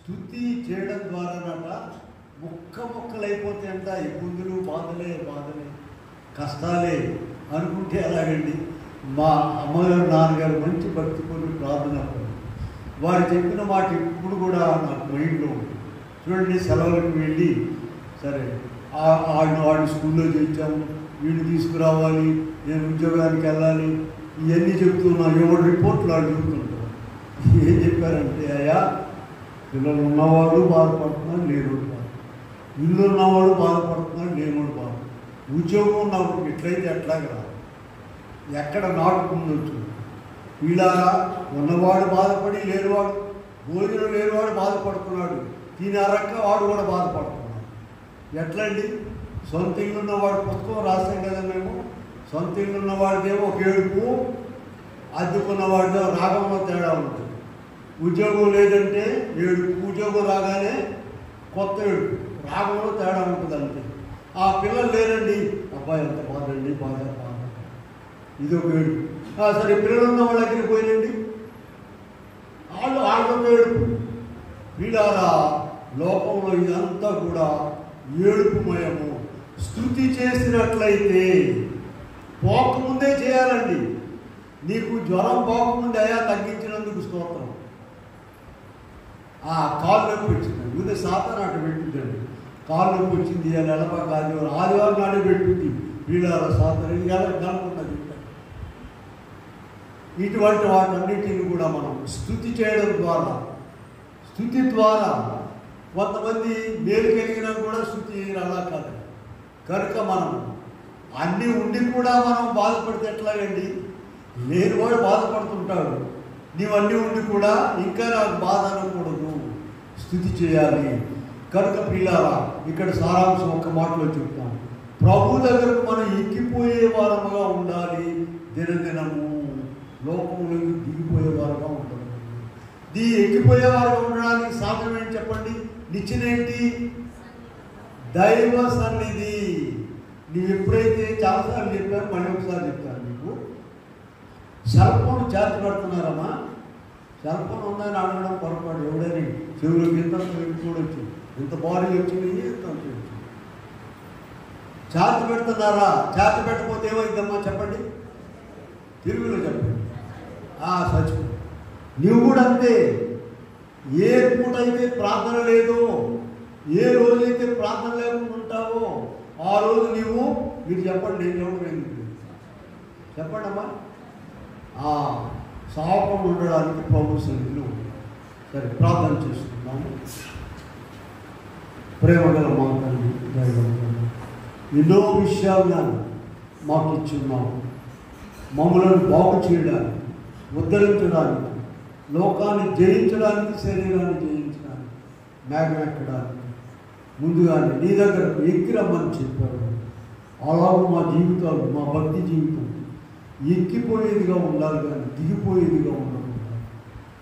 స్తుతి చేయడం ద్వారానట ముక్కలైపోతాయంట. ఇబ్బందులు, బాధలే కష్టాలే అనుకుంటే ఎలాగండి? మా అమ్మగారు నాన్నగారు మంచి భక్తిపరులు, ప్రార్థన వారు చెప్పిన మాట ఇప్పుడు కూడా నాకు మైండ్లో ఉంది. చూడండి, సెలవులకు వెళ్ళి సరే వాడిని స్కూల్లో చేయించాము, వీడిని తీసుకురావాలి, నేను ఉద్యోగానికి వెళ్ళాలి, ఇవన్నీ చెప్తున్నా. ఎవరు రిపోర్ట్లు వాళ్ళు చెప్తుంటారు. ఏం చెప్పారంటే, అయ్యా పిల్లలు ఉన్నవాళ్ళు బాధపడుతున్నారు, లేనోడు ఇల్లు ఉన్నవాడు బాధపడుతున్నాడు, లేనోడు ఉద్యోగం ఉన్నప్పుడు ఇట్లయితే ఎట్లాగా రాదు, ఎక్కడ నాటుకుండొచ్చు. ఇలాగా ఉన్నవాడు బాధపడి లేనివాడు, భోజనం లేనివాడు బాధపడుతున్నాడు, తినారక్క వాడు కూడా బాధపడుతున్నాడు. ఎట్లండి? సొంత ఇల్లు ఉన్నవాడు పుస్తకం రాస్తాం కదా మేము. సొంత ఇల్లు ఉన్నవాడిదేమో ఒక ఏడుపు, అద్దెకున్నవాడిదేమో రాగంలో తేడా ఉంటుంది. ఉద్యోగం లేదంటే ఏడుపు, ఉద్యోగం రాగానే కొత్త ఏడుపు, రాగంలో తేడా ఉంటుంది అంతే. ఆ పిల్లలు లేరండి, అబ్బాయి ఎంత బాధండి, బాధ ఇది ఒక ఏడుపు. సరే పిల్లలు ఉన్న వాళ్ళ దగ్గరికి పోయినండి, వాళ్ళొక ఏడుపు. వీళ్ళారా లోకంలో ఇదంతా కూడా ఏడుపుమయము. స్తుతి చేసినట్లయితే పోకముందే చేయాలండి. నీకు జ్వరం పోకముందే అయ్యా తగ్గించినందుకు స్తోత్రం. కాలు నొప్పి వచ్చింది, ముందే సాతాను అటు పెట్టిందండి. కాలు నొప్పి వచ్చింది, నెలపాక ఆదివారం నాడే పెట్టింది. వీళ్ళారా సాతాను కనుకున్నది. ఇటువంటి వాటన్నిటిని కూడా మనం స్తుతి చేయడం ద్వారా, స్తుతి ద్వారా కొంతమంది మేలు కలిగినా కూడా స్తుతి చేయరు, అలా కాదు. కనుక మనం అన్నీ ఉండి కూడా మనం బాధపడితే ఎట్లాగండి? లేనివాడు బాధపడుతుంటాడు, నీవన్నీ ఉండి కూడా ఇంకా నాకు బాధ అనకూడదు, స్తుతి చేయాలి. కనుక పిల్లారా, ఇక్కడ సారాంశం ఒక మాటలో చెప్తాం. ప్రభు దగ్గరకు మనం ఎక్కిపోయే వారముగా ఉండాలి. దినదినము లోకంలోకి దిగిపోయేవారుగా ఉంటారు. ఎక్కిపోయేవారుగా ఉండడానికి సాధనం ఏంటి చెప్పండి? నిచ్చినేంటి? దైవ సన్నిధి. నీవు ఎప్పుడైతే చాలాసార్లు చెప్పాను, మళ్ళీ ఒకసారి చెప్తాను మీకు. సెల్ ఫోన్ ఛార్జ్ పెడుతున్నారమ్మా, సెల్ ఫోన్ ఉందని అడగడం పొరపాటు. ఎవడని చెవులకు ఇంత చూడొచ్చు, ఇంత బాడీ వచ్చింది, ఎంత వచ్చింది. ఛార్జ్ పెడుతున్నారా? ఛార్జ్ పెట్టకపోతే ఏమైందమ్మా చెప్పండి, తెలుగులో చెప్పండి. సచివ నువ్వు కూడా అంతే. ఏ పూట అయితే ప్రార్థన లేదో, ఏ రోజైతే ప్రార్థన లేకుండా ఉంటావో ఆ రోజు మీరు చెప్పండి, నేను ఎవరు చెప్పండి అమ్మా. సాపం ఉండడానికి ప్రభు సన్నిధిలో సరే ప్రార్థన చేసుకుందాము. ప్రేమగల మా తండ్రి, ఎన్నో విషయాలను మాకు ఇచ్చున్నాము. మమ్మలను బాగు చేయడానికి, ఉద్ధరించడానికి, లోకాన్ని జయించడానికి, శరీరాన్ని జయించడానికి, మేఘం ఎక్కడానికి ముందుగానే నీ దగ్గర ఎక్కిరమ్మని చెప్పారు. అలాగే మా జీవితాలు, మా భక్తి జీవితం ఎక్కిపోయేదిగా ఉండాలి కానీ దిగిపోయేదిగా ఉండకుండా.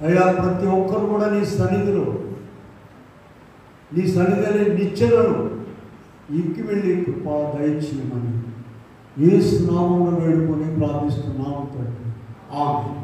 అయ్యా ప్రతి ఒక్కరు కూడా నీ సన్నిధిలో, నీ సన్నిధి అనే నిచ్చెనలు ఎక్కి వెళ్ళి కృప దయచేయమని యేసు నామములో వేడుకొని ప్రార్థిస్తున్నాము తండ్రి. ఆమేన్.